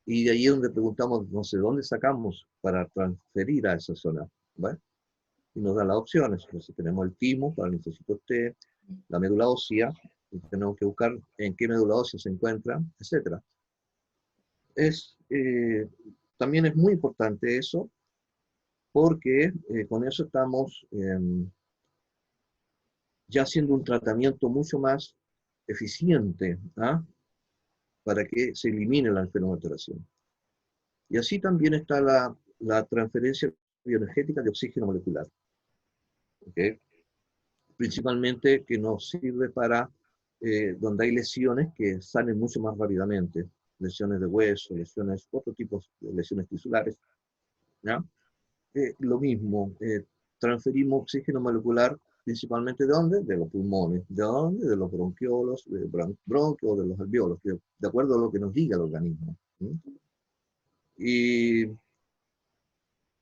Y de ahí es donde preguntamos, no sé, ¿dónde sacamos para transferir a esa zona? ¿Vale? Y nos dan las opciones. Entonces tenemos el timo para linfocitos T, la médula ósea, y tenemos que buscar en qué médula ósea se encuentra, etc. Es, también es muy importante eso, porque con eso estamos ya haciendo un tratamiento mucho más eficiente, ¿ah? Para que se elimine la fenoalteración. Y así también está la transferencia bioenergética de oxígeno molecular, ¿okay? Principalmente que nos sirve para donde hay lesiones que salen mucho más rápidamente, lesiones de hueso, lesiones, otro tipo de lesiones tisulares, ¿ya? Lo mismo, transferimos oxígeno molecular principalmente ¿de dónde? De los pulmones. ¿De dónde? De los bronquiolos, de bronquios, de los alveolos, de acuerdo a lo que nos diga el organismo. ¿Sí? Y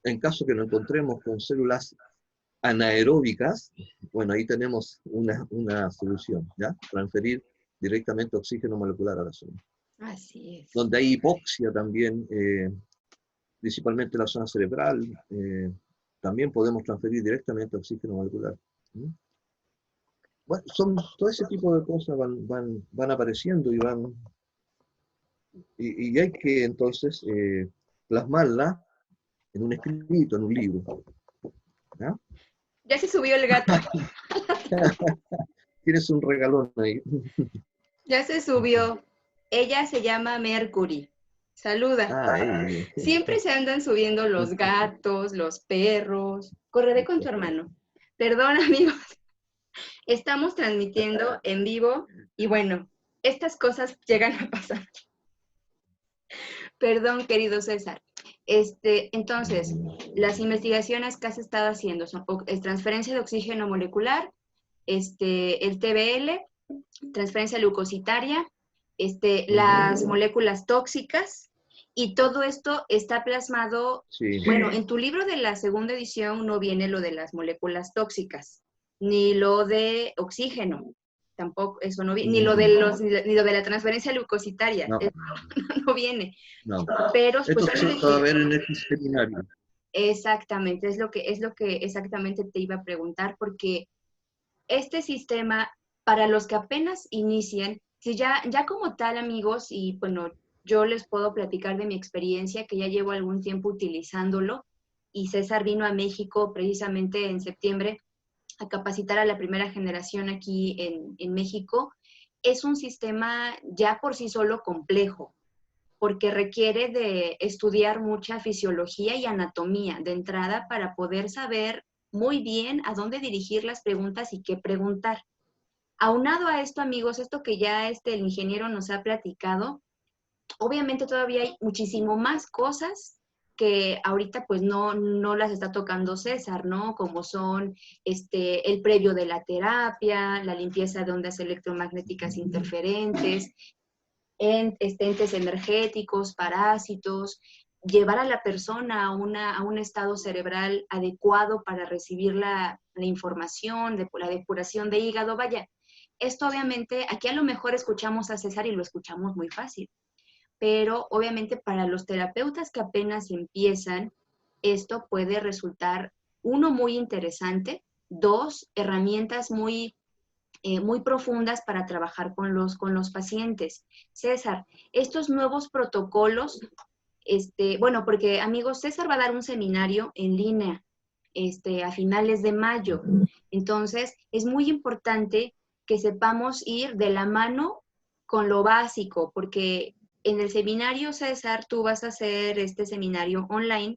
en caso que nos encontremos con células anaeróbicas, bueno, ahí tenemos una solución, ¿ya? Transferir directamente oxígeno molecular a la zona. Así es. Donde hay hipoxia también, principalmente en la zona cerebral, también podemos transferir directamente oxígeno molecular. ¿Sí? Bueno, todo ese tipo de cosas van apareciendo y hay que entonces plasmarla en un escrito, en un libro. ¿Ya? Ya se subió el gato. Tienes un regalón ahí. Ya se subió. Ella se llama Mercury. Saluda. Ah, Siempre se andan subiendo los gatos, los perros. Correré con tu hermano. Perdón, amigos. Estamos transmitiendo en vivo y bueno, estas cosas llegan a pasar. Perdón, querido César. Entonces, las investigaciones que has estado haciendo son transferencia de oxígeno molecular, el TBL, transferencia leucocitaria, las moléculas tóxicas, y todo esto está plasmado, sí. Bueno, en tu libro de la segunda edición no viene lo de las moléculas tóxicas, ni lo de oxígeno, tampoco, eso no viene, ni lo de la transferencia leucocitaria, No, eso no viene, no. pero Esto pues se va a ver en este seminario. exactamente, es lo que exactamente te iba a preguntar, porque este sistema, para los que apenas inician, si ya como tal, amigos, y bueno, yo les puedo platicar de mi experiencia, que ya llevo algún tiempo utilizándolo, y César vino a México precisamente en septiembre a capacitar a la primera generación aquí en México. Es un sistema ya por sí solo complejo, porque requiere de estudiar mucha fisiología y anatomía de entrada para poder saber muy bien a dónde dirigir las preguntas y qué preguntar. Aunado a esto, amigos, esto que ya el ingeniero nos ha platicado, obviamente todavía hay muchísimo más cosas que ahorita pues no las está tocando César, ¿no? Como son el previo de la terapia, la limpieza de ondas electromagnéticas interferentes, entes energéticos, parásitos, llevar a la persona a un estado cerebral adecuado para recibir la información, la depuración de hígado. Vaya, esto obviamente, aquí a lo mejor escuchamos a César y lo escuchamos muy fácil, pero obviamente para los terapeutas que apenas empiezan, esto puede resultar, uno, muy interesante, dos, herramientas muy profundas para trabajar con los pacientes. César, estos nuevos protocolos, bueno, porque amigos, César va a dar un seminario en línea a finales de mayo. Entonces, es muy importante que sepamos ir de la mano con lo básico, porque en el seminario, César, tú vas a hacer este seminario online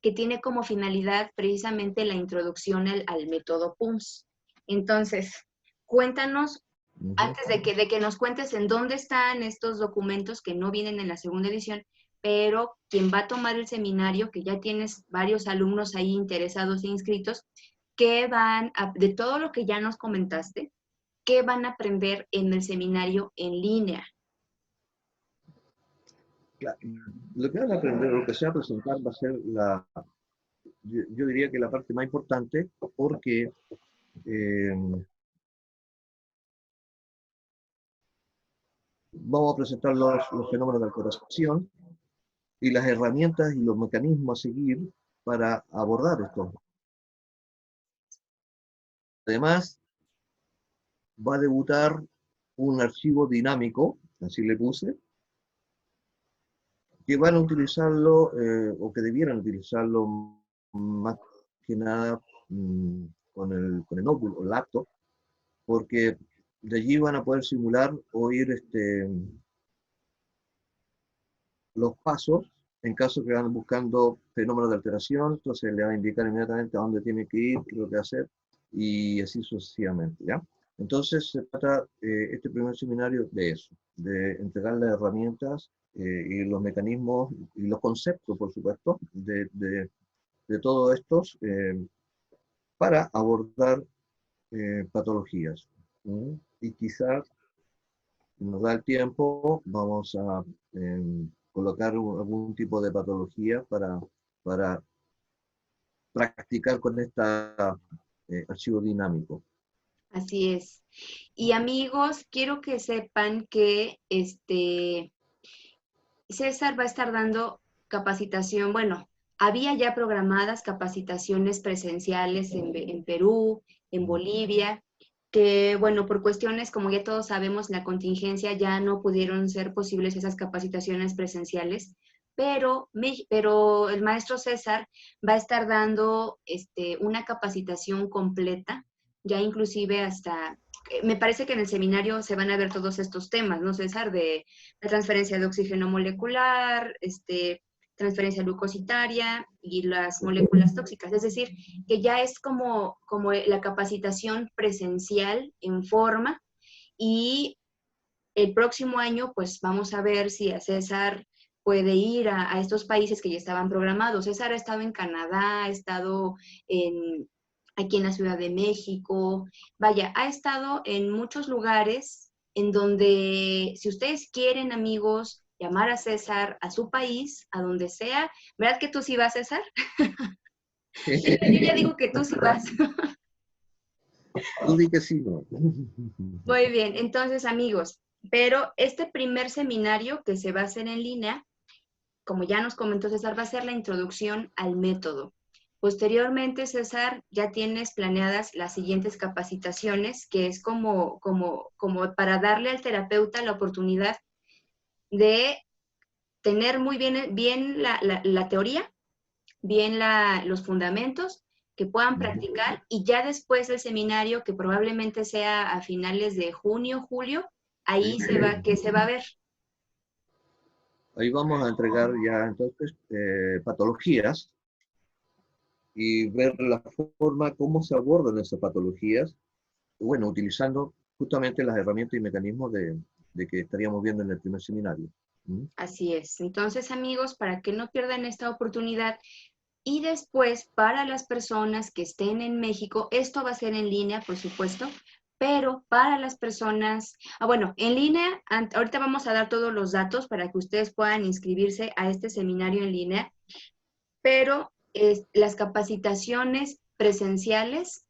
que tiene como finalidad precisamente la introducción al método PUMS. Entonces, cuéntanos, antes de que nos cuentes en dónde están estos documentos que no vienen en la segunda edición, pero quien va a tomar el seminario, que ya tienes varios alumnos ahí interesados e inscritos, de todo lo que ya nos comentaste, qué van a aprender en el seminario en línea. Claro, lo que van a aprender, lo que se va a presentar va a ser yo diría que la parte más importante, porque eh, vamos a presentar los fenómenos de alteración y las herramientas y los mecanismos a seguir para abordar esto. Además, va a debutar un archivo dinámico, así le puse, que van a utilizarlo, o que debieran utilizarlo más que nada con el notebook o laptop, porque de allí van a poder simular o ir los pasos en caso que van buscando fenómenos de alteración, entonces le va a indicar inmediatamente a dónde tiene que ir, qué es lo que hacer, y así sucesivamente, ¿ya? Entonces se trata este primer seminario de eso, de entregar las herramientas y los mecanismos y los conceptos, por supuesto, de todos estos para abordar patologías. Y quizás, si nos da el tiempo, vamos a colocar algún tipo de patología para practicar con este archivo dinámico. Así es. Y amigos, quiero que sepan que César va a estar dando capacitación, bueno, había ya programadas capacitaciones presenciales en Perú, en Bolivia, que bueno, por cuestiones, como ya todos sabemos, la contingencia ya no pudieron ser posibles esas capacitaciones presenciales, pero el maestro César va a estar dando una capacitación completa, ya inclusive hasta, me parece que en el seminario se van a ver todos estos temas, ¿no, César? De la transferencia de oxígeno molecular, transferencia glucositaria y las moléculas tóxicas. Es decir, que ya es como la capacitación presencial en forma y el próximo año pues vamos a ver si a César puede ir a estos países que ya estaban programados. César ha estado en Canadá, ha estado aquí en la Ciudad de México, vaya, ha estado en muchos lugares en donde si ustedes quieren, amigos, llamar a César a su país, a donde sea, ¿verdad que tú sí vas, César? Yo ya digo que tú sí vas. Tú di que sí, ¿no? Muy bien, entonces amigos, pero este primer seminario que se va a hacer en línea, como ya nos comentó César, va a ser la introducción al método. Posteriormente, César, ya tienes planeadas las siguientes capacitaciones, que es como para darle al terapeuta la oportunidad de tener muy bien la teoría, bien los fundamentos, que puedan practicar y ya después del seminario, que probablemente sea a finales de junio, julio, ahí se va a ver. Ahí vamos a entregar ya entonces patologías y ver la forma cómo se abordan esas patologías, bueno, utilizando justamente las herramientas y mecanismos de que estaríamos viendo en el primer seminario. ¿Mm? Así es. Entonces, amigos, para que no pierdan esta oportunidad, y después, para las personas que estén en México, esto va a ser en línea, por supuesto, pero para las personas, bueno, en línea, ahorita vamos a dar todos los datos para que ustedes puedan inscribirse a este seminario en línea, pero las capacitaciones presenciales,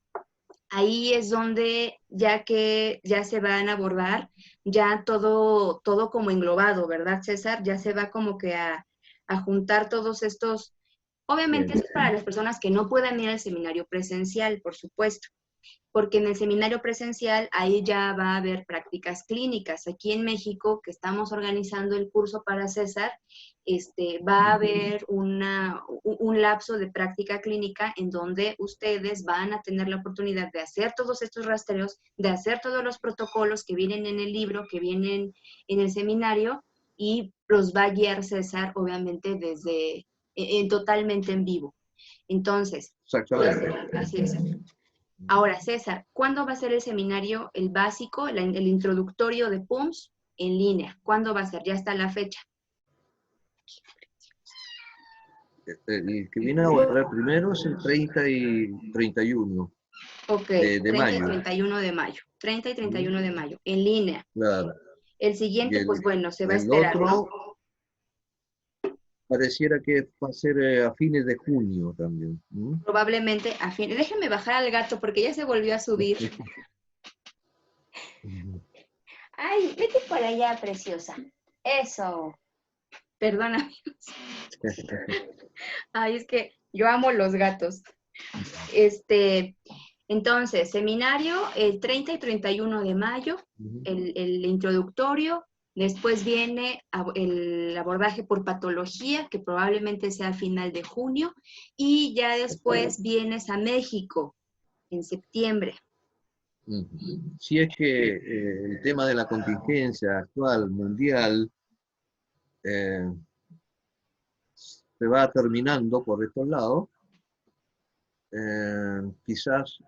ahí es donde ya se van a abordar ya todo como englobado, ¿verdad, César? Ya se va como que a juntar todos estos. Obviamente Bien. eso es para las personas que no puedan ir al seminario presencial, por supuesto, porque en el seminario presencial ahí ya va a haber prácticas clínicas. Aquí en México, que estamos organizando el curso para César, va a haber un lapso de práctica clínica en donde ustedes van a tener la oportunidad de hacer todos estos rastreos, de hacer todos los protocolos que vienen en el libro, que vienen en el seminario, y los va a guiar César, obviamente, totalmente en vivo. Entonces, Exactamente. así es. Ahora, César, ¿cuándo va a ser el seminario, el básico, el introductorio de PUMS en línea? ¿Cuándo va a ser? Ya está la fecha. El que viene ahora primero es el 30 y 31 Ok, de 30 y mayo. 31 de mayo. 30 y ¿Mm? 31 de mayo, en línea. Claro. El Y siguiente, pues bueno, se va a el esperar, ¿no? otro, pareciera que va a ser a fines de junio también. ¿Mm? Probablemente a fin. Déjenme bajar al gato porque ya se volvió a subir. Ujú. Ay, vete por allá, preciosa. Eso. Perdona, amigos. Ay, es que yo amo los gatos. Este, entonces, seminario el 30 y 31 de mayo, Ujú. el introductorio, después viene el abordaje por patología, que probablemente sea a final de junio, y ya después vienes a México en septiembre. Ujú. Si es que el tema de la contingencia actual mundial eh, se va terminando por estos lados, quizás,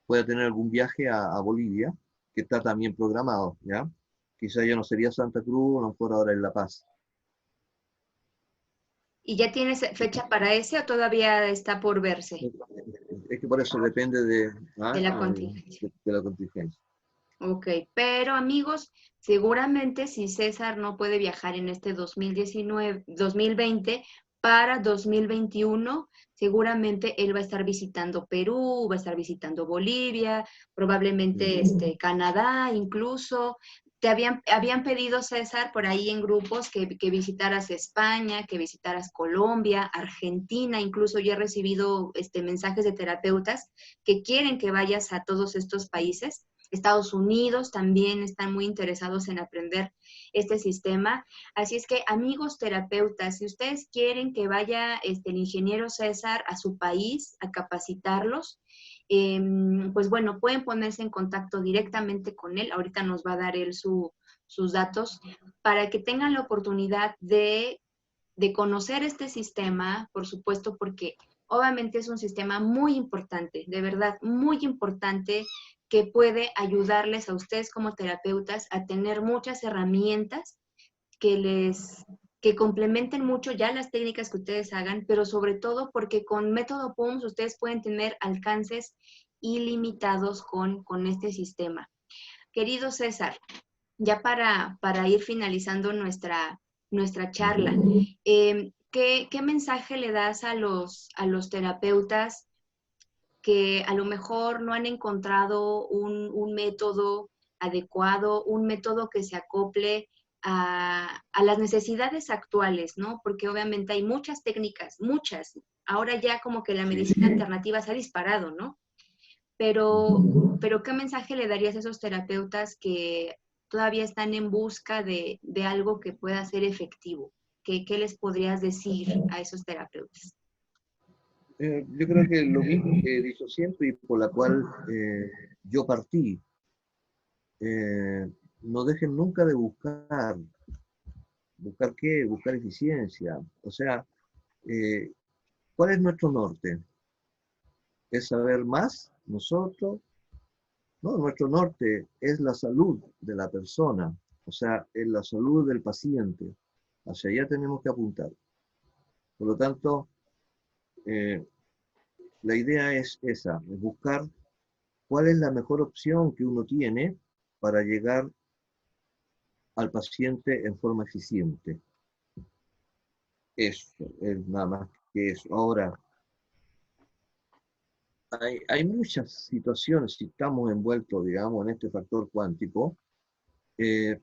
pueda tener algún viaje a Bolivia, que está también programado, ¿ya? Quizás ya no sería Santa Cruz, a lo mejor ahora en La Paz. ¿Y ya tienes fecha para ese o todavía está por verse Es que por eso depende de la contingencia? de la contingencia. Ok, pero amigos, seguramente si César no puede viajar en este 2019, 2020, para 2021, seguramente él va a estar visitando Perú, va a estar visitando Bolivia, probablemente Canadá incluso. Habían pedido, César, por ahí en grupos que visitaras España, que visitaras Colombia, Argentina, incluso yo he recibido mensajes de terapeutas que quieren que vayas a todos estos países. Estados Unidos también están muy interesados en aprender este sistema. Así es que, amigos terapeutas, si ustedes quieren que vaya el ingeniero César a su país a capacitarlos, pues bueno, pueden ponerse en contacto directamente con él. Ahorita nos va a dar él sus datos para que tengan la oportunidad de conocer este sistema, por supuesto, porque obviamente es un sistema muy importante, de verdad, muy importante, que puede ayudarles a ustedes como terapeutas a tener muchas herramientas que que complementen mucho ya las técnicas que ustedes hagan, pero sobre todo porque con método PUMS ustedes pueden tener alcances ilimitados con este sistema. Querido César, ya para ir finalizando nuestra charla, ¿qué mensaje le das a los terapeutas que a lo mejor no han encontrado un método adecuado, un método que se acople a las necesidades actuales, ¿no? Porque obviamente hay muchas técnicas, muchas. Ahora ya como que la Sí. medicina alternativa se ha disparado, ¿no? Pero ¿qué mensaje le darías a esos terapeutas que todavía están en busca de algo que pueda ser efectivo? ¿Qué les podrías decir a esos terapeutas? Yo creo que lo mismo que he dicho siempre y por la cual yo partí, eh, no dejen nunca de buscar. ¿Buscar qué? Buscar eficiencia. O sea, eh, ¿cuál es nuestro norte? ¿Es saber más nosotros? No, nuestro norte es la salud de la persona, o sea, es la salud del paciente. Hacia allá tenemos que apuntar. Por lo tanto, eh, la idea es esa, es buscar cuál es la mejor opción que uno tiene para llegar al paciente en forma eficiente. Eso es nada más que eso. Ahora, hay muchas situaciones, si estamos envueltos, digamos, en este factor cuántico, eh,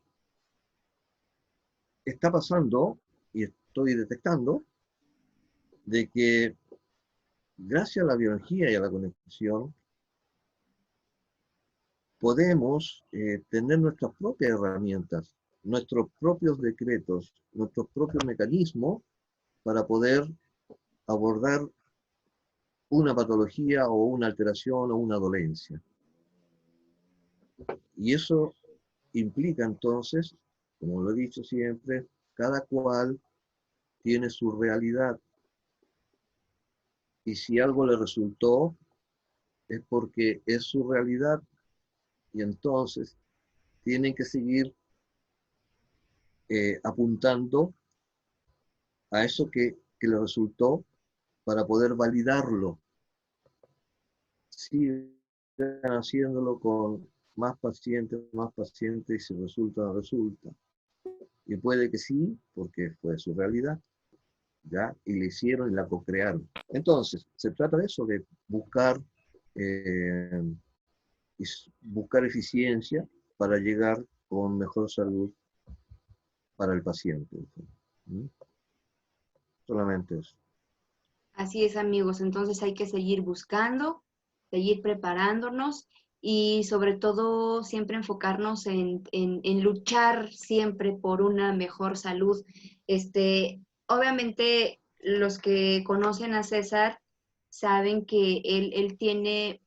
está pasando, y estoy detectando, de que gracias a la biología y a la conexión, podemos tener nuestras propias herramientas, nuestros propios decretos, nuestros propios mecanismos para poder abordar una patología o una alteración o una dolencia. Y eso implica entonces, como lo he dicho siempre, cada cual tiene su realidad. Y si algo le resultó, es porque es su realidad y entonces tienen que seguir apuntando a eso que le resultó para poder validarlo. Sigan haciéndolo con más pacientes y si resulta, resulta. Y puede que sí, porque fue su realidad, ¿ya? Y le hicieron y la co-crearon. Entonces, se trata de eso, de buscar, eh, buscar eficiencia para llegar con mejor salud para el paciente. ¿Mm? Solamente eso. Así es, amigos. Entonces hay que seguir buscando, seguir preparándonos y sobre todo siempre enfocarnos en luchar siempre por una mejor salud. Obviamente los que conocen a César saben que él tiene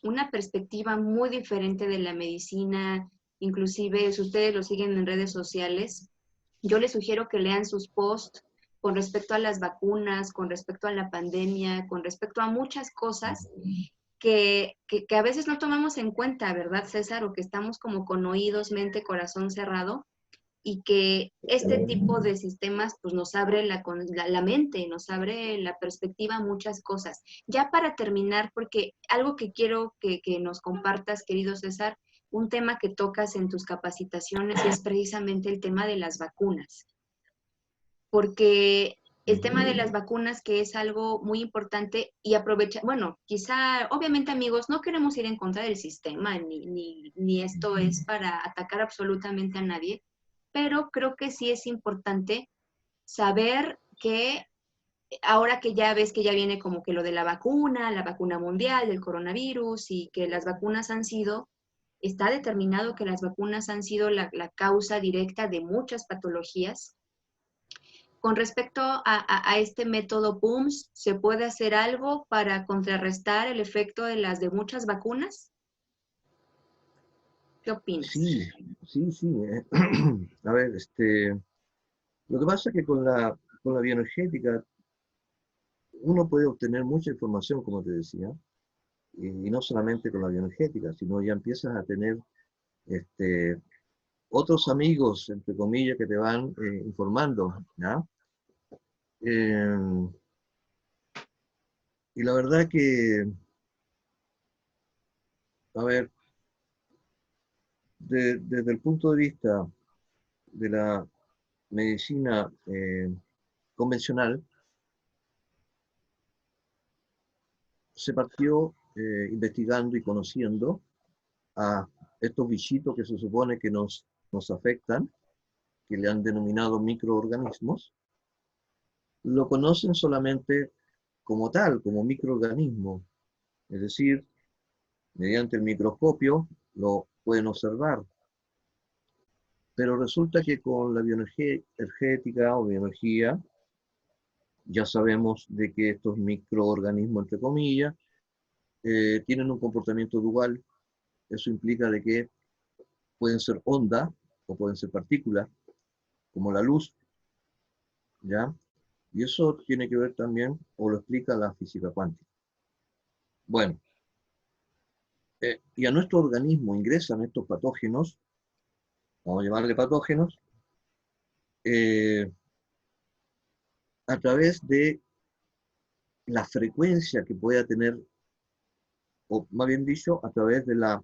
una perspectiva muy diferente de la medicina, inclusive si ustedes lo siguen en redes sociales, yo les sugiero que lean sus posts con respecto a las vacunas, con respecto a la pandemia, con respecto a muchas cosas que a veces no tomamos en cuenta, ¿verdad, César? O que estamos como con oídos, mente, corazón cerrado y que este tipo de sistemas pues nos abre la mente, nos abre la perspectiva a muchas cosas. Ya para terminar, porque algo que quiero que nos compartas, querido César, un tema que tocas en tus capacitaciones es precisamente el tema de las vacunas, porque el tema de las vacunas, que es algo muy importante y aprovecha, bueno, quizá, obviamente amigos, no queremos ir en contra del sistema, ni esto es para atacar absolutamente a nadie, pero creo que sí es importante saber que ahora que ya ves que ya viene como que lo de la vacuna mundial del coronavirus y que las vacunas han sido, está determinado que las vacunas han sido la causa directa de muchas patologías. Con respecto a este método PUMS, ¿se puede hacer algo para contrarrestar el efecto de las de muchas vacunas? ¿Qué opinas? Sí, sí, sí. A ver, lo que pasa es que con la bioenergética uno puede obtener mucha información, como te decía, y no solamente con la bioenergética, sino ya empiezas a tener este, otros amigos, entre comillas, que te van informando, ¿ya? Eh, y la verdad que, a ver, desde el punto de vista de la medicina convencional, se partió investigando y conociendo a estos bichitos que se supone que nos afectan, que le han denominado microorganismos, lo conocen solamente como tal, como microorganismo, es decir, mediante el microscopio lo pueden observar, pero resulta que con la bioenergética o bioenergía ya sabemos de que estos microorganismos, entre comillas, tienen un comportamiento dual. Eso implica de que pueden ser onda o pueden ser partículas, como la luz, ¿ya? Y eso tiene que ver también, o lo explica la física cuántica. Bueno, y a nuestro organismo ingresan estos patógenos, vamos a llamarle patógenos, eh, a través de la frecuencia que pueda tener, o más bien dicho, a través de la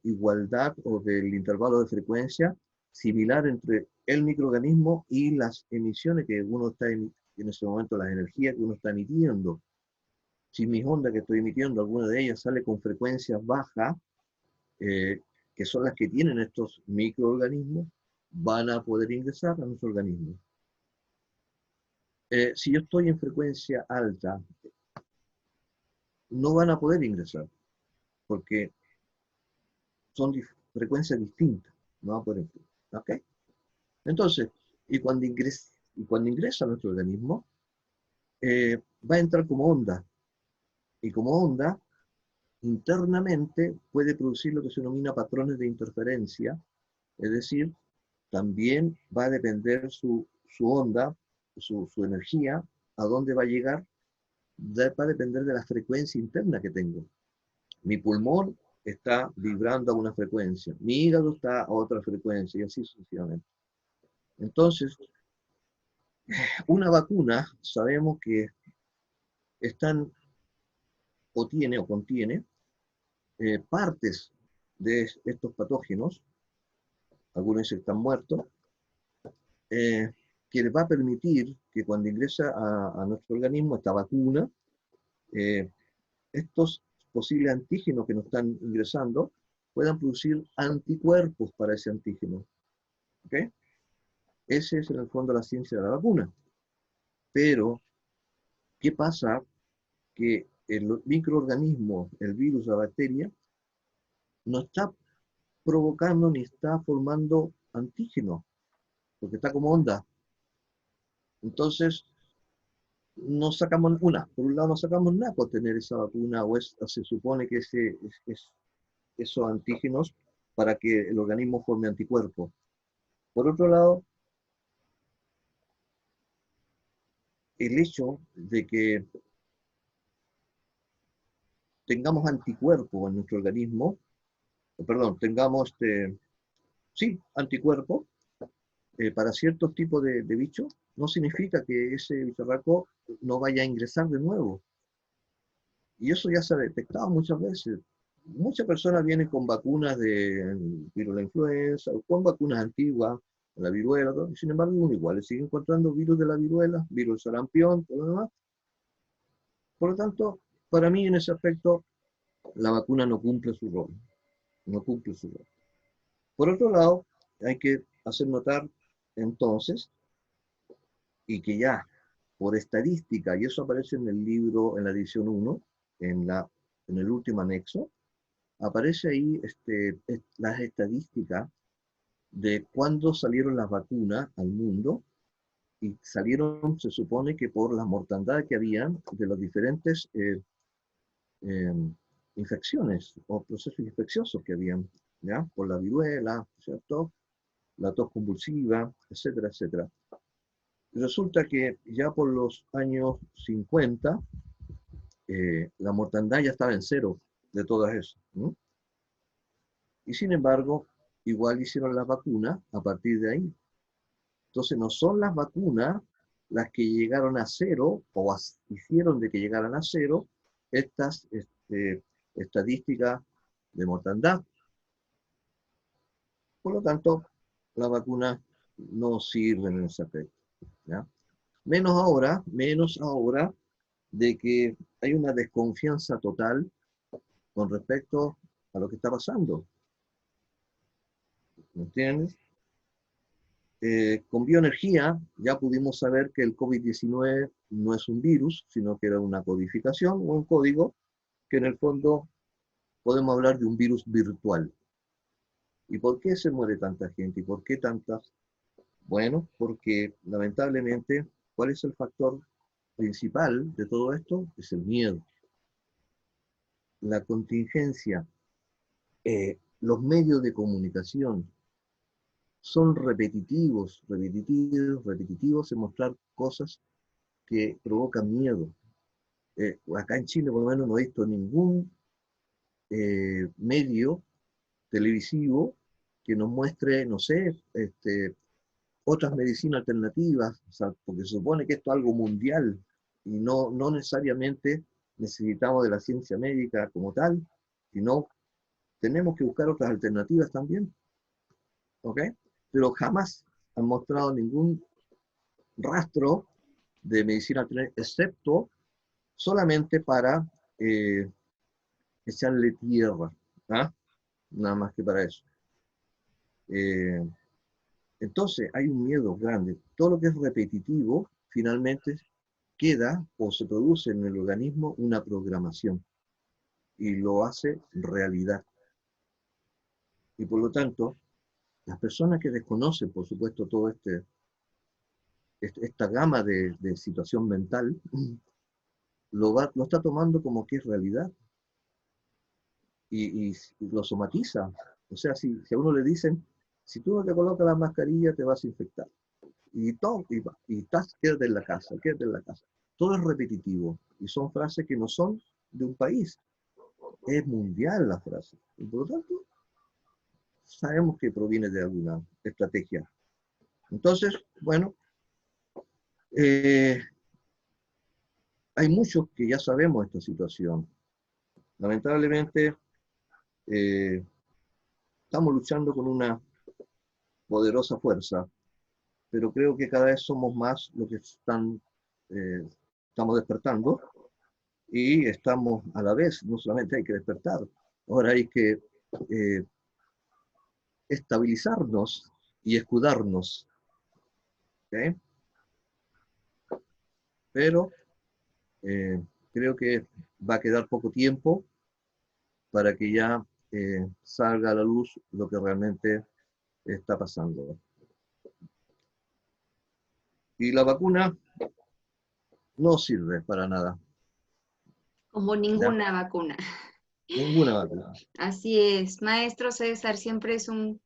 igualdad o del intervalo de frecuencia similar entre el microorganismo y las emisiones que uno está en ese momento, las energías que uno está emitiendo. Si mis ondas que estoy emitiendo, alguna de ellas sale con frecuencias bajas, que son las que tienen estos microorganismos, van a poder ingresar a nuestro organismo. Si yo estoy en frecuencia alta, no van a poder ingresar, porque son frecuencias distintas, no va a poder ingresar. ¿Ok? Entonces, y cuando ingresa a nuestro organismo, va a entrar como onda, y como onda, internamente puede producir lo que se denomina patrones de interferencia, es decir, también va a depender su onda, su energía, a dónde va a llegar, va a depender de la frecuencia interna que tengo. Mi pulmón está vibrando a una frecuencia, mi hígado está a otra frecuencia, y así sucesivamente. Entonces, una vacuna, sabemos que están o tiene o contiene partes de estos patógenos algunos dicen que están muertos, que les va a permitir que cuando ingresa a nuestro organismo esta vacuna, eh, estos posibles antígenos que nos están ingresando puedan producir anticuerpos para ese antígeno. ¿Okay? Ese es en el fondo la ciencia de la vacuna. Pero, ¿qué pasa? Que el microorganismo, el virus, la bacteria, no está provocando ni está formando antígenos, porque está como onda. Entonces, no sacamos por un lado no sacamos nada por tener esa vacuna, o se supone que esos antígenos para que el organismo forme anticuerpos. Por otro lado, el hecho de que tengamos anticuerpos en nuestro organismo, perdón, tengamos anticuerpos para ciertos tipos de bichos, no significa que ese bicharraco no vaya a ingresar de nuevo. Y eso ya se ha detectado muchas veces. Muchas personas vienen con vacunas de virus de la influenza, o con vacunas antiguas, de la viruela, y sin embargo, uno igual le sigue encontrando virus de la viruela, virus del sarampión, todo lo demás. Por lo tanto, para mí en ese aspecto, la vacuna no cumple su rol. No cumple su rol. Por otro lado, hay que hacer notar entonces, y que ya por estadística, y eso aparece en el libro, en la edición 1, en el último anexo, aparece ahí las estadísticas de cuándo salieron las vacunas al mundo, y salieron, se supone que por la mortandad que había de las diferentes eh, infecciones o procesos infecciosos que habían, ¿ya? Por la viruela, ¿cierto? La tos convulsiva, etcétera, etcétera. Y resulta que ya por los años 50, la mortandad ya estaba en cero de todas esas, ¿no? Y sin embargo, igual hicieron las vacunas a partir de ahí. Entonces no son las vacunas las que llegaron a cero o hicieron de que llegaran a cero estas estadísticas de mortandad. Por lo tanto, las vacunas no sirven en ese aspecto, ¿ya? Menos ahora de que hay una desconfianza total con respecto a lo que está pasando. ¿Me entiendes? Con bioenergía ya pudimos saber que el COVID-19 no es un virus, sino que era una codificación o un código que en el fondo podemos hablar de un virus virtual. ¿Y por qué se muere tanta gente? ¿Y por qué tantas? Bueno, porque lamentablemente, ¿cuál es el factor principal de todo esto? Es el miedo, la contingencia, los medios de comunicación son repetitivos en mostrar cosas que provocan miedo. Acá en Chile, por lo menos, no he visto ningún medio televisivo que nos muestre, no sé, otras medicinas alternativas, o sea, porque se supone que esto es algo mundial y no necesariamente necesitamos de la ciencia médica como tal, sino tenemos que buscar otras alternativas también, ¿ok? Pero jamás han mostrado ningún rastro de medicina alternativa, excepto solamente para echarle tierra, ¿ah? Nada más que para eso. Entonces hay un miedo grande. Todo lo que es repetitivo finalmente queda o se produce en el organismo una programación y lo hace realidad. Y por lo tanto, las personas que desconocen, por supuesto, todo esta gama de situación mental, lo está tomando como que es realidad y lo somatiza. O sea, si a uno le dicen, si tú no te colocas la mascarilla te vas a infectar. Quédate en la casa, quédate en la casa. Todo es repetitivo y son frases que no son de un país, es mundial la frase. Y por lo tanto, sabemos que proviene de alguna estrategia. Entonces, bueno, eh, hay muchos que ya sabemos esta situación. Lamentablemente, estamos luchando con una poderosa fuerza, pero creo que cada vez somos más los que estamos despertando y estamos a la vez, no solamente hay que despertar, ahora hay que eh, estabilizarnos y escudarnos, ¿ok? Pero eh, creo que va a quedar poco tiempo para que ya salga a la luz lo que realmente está pasando. Y la vacuna no sirve para nada, Como ¿ya? ninguna vacuna. Ninguna vacuna. Así es, maestro César, siempre es un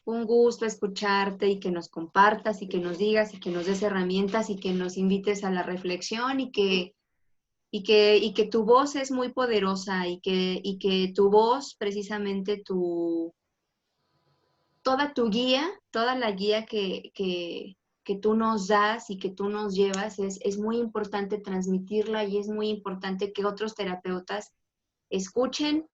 gusto escucharte y que nos compartas y que nos digas y que nos des herramientas y que nos invites a la reflexión y que tu voz es muy poderosa y que tu voz, precisamente toda tu guía, toda la guía que tú nos das y que tú nos llevas, es muy importante transmitirla y es muy importante que otros terapeutas escuchen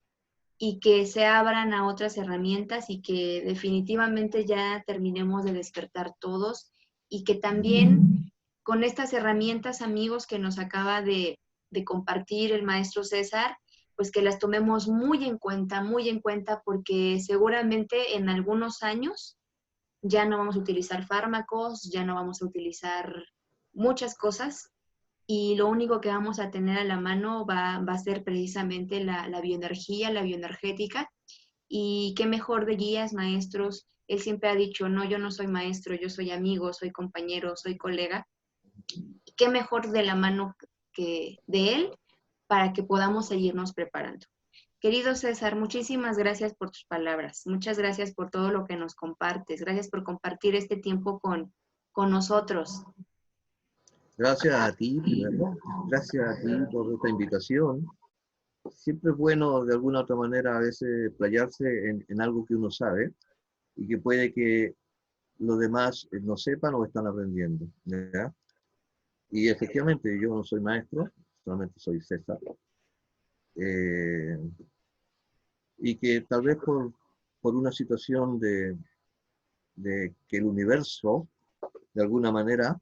y que se abran a otras herramientas y que definitivamente ya terminemos de despertar todos y que también con estas herramientas, amigos, que nos acaba de compartir el maestro César, pues que las tomemos muy en cuenta, porque seguramente en algunos años ya no vamos a utilizar fármacos, ya no vamos a utilizar muchas cosas y lo único que vamos a tener a la mano va a ser precisamente la bioenergía, la bioenergética. Y qué mejor de guías, maestros. Él siempre ha dicho, no, yo no soy maestro, yo soy amigo, soy compañero, soy colega. Y qué mejor de la mano que de él para que podamos seguirnos preparando. Querido César, muchísimas gracias por tus palabras. Muchas gracias por todo lo que nos compartes. Gracias por compartir este tiempo con nosotros. Gracias a ti, primero. Gracias a ti por esta invitación. Siempre es bueno, de alguna u otra manera, a veces playarse en algo que uno sabe y que puede que los demás no sepan o están aprendiendo, ¿ya? Y efectivamente, yo no soy maestro, solamente soy César. Eh, y que tal vez por una situación de que el universo, de alguna manera,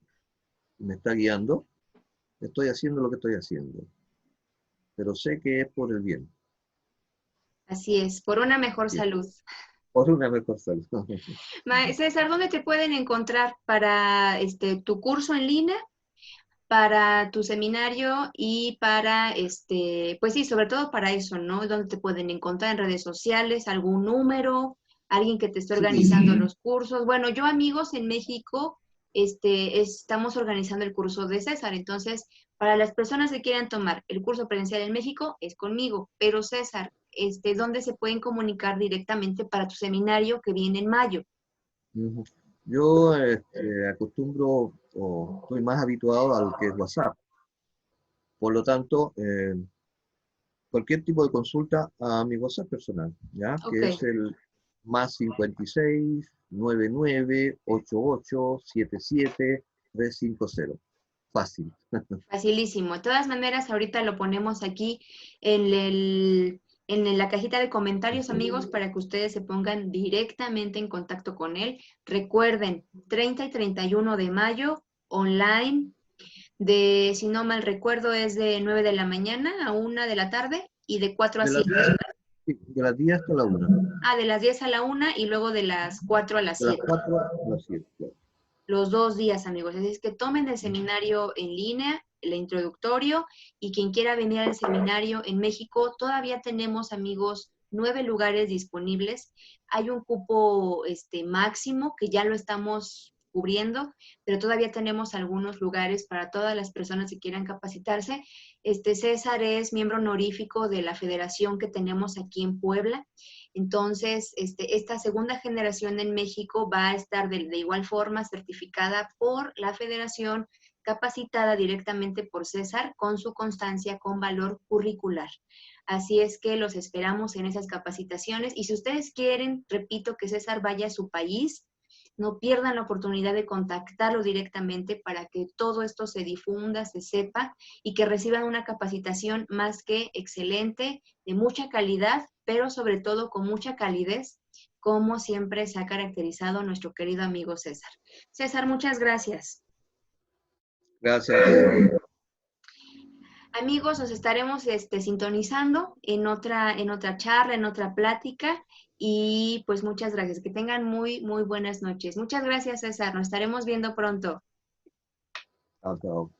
me está guiando, estoy haciendo lo que estoy haciendo. Pero sé que es por el bien. Así es, por una mejor Bien, salud. por una mejor salud. César, ¿dónde te pueden encontrar para tu curso en línea, para tu seminario y para, pues sí, sobre todo para eso, ¿no? ¿Dónde te pueden encontrar en redes sociales? ¿Algún número? ¿Alguien que te esté Sí, organizando los cursos? Bueno, yo, amigos, en México, estamos organizando el curso de César. Entonces, para las personas que quieran tomar el curso presencial en México, es conmigo. Pero, César, ¿dónde se pueden comunicar directamente para tu seminario que viene en mayo? ujú. Yo acostumbro o estoy más habituado a lo que es WhatsApp. Por lo tanto, cualquier tipo de consulta a mi WhatsApp personal, ¿ya? Ok. Que es el más 56 99 88 77 350. Fácil. Facilísimo. De todas maneras, ahorita lo ponemos aquí en la cajita de comentarios, amigos, para que ustedes se pongan directamente en contacto con él. Recuerden, 30 y 31 de mayo, online, si no mal recuerdo, es de 9 de la mañana a 1 de la tarde y de 4 a De las 7. 10, sí, de las 10 hasta la 1. Ah, de las 10 a la 1 y luego de las 4 a las De las 7. 4 a las 7. Claro. Los 2 días, amigos. Así es que tomen el seminario en línea, el introductorio, y quien quiera venir al seminario en México, todavía tenemos, amigos, 9 lugares disponibles. Hay un cupo máximo que ya lo estamos cubriendo, pero todavía tenemos algunos lugares para todas las personas que quieran capacitarse. César es miembro honorífico de la federación que tenemos aquí en Puebla. Entonces, esta segunda generación en México va a estar de igual forma certificada por la federación, capacitada directamente por César, con su constancia, con valor curricular. Así es que los esperamos en esas capacitaciones. Y si ustedes quieren, repito, que César vaya a su país, no pierdan la oportunidad de contactarlo directamente para que todo esto se difunda, se sepa y que reciban una capacitación más que excelente, de mucha calidad, pero sobre todo con mucha calidez, como siempre se ha caracterizado nuestro querido amigo César. César, muchas gracias. Gracias a ti. Amigos, nos estaremos sintonizando en otra charla, en otra plática, y pues muchas gracias. Que tengan muy, muy buenas noches. Muchas gracias, César. Nos estaremos viendo pronto. Chao, chao.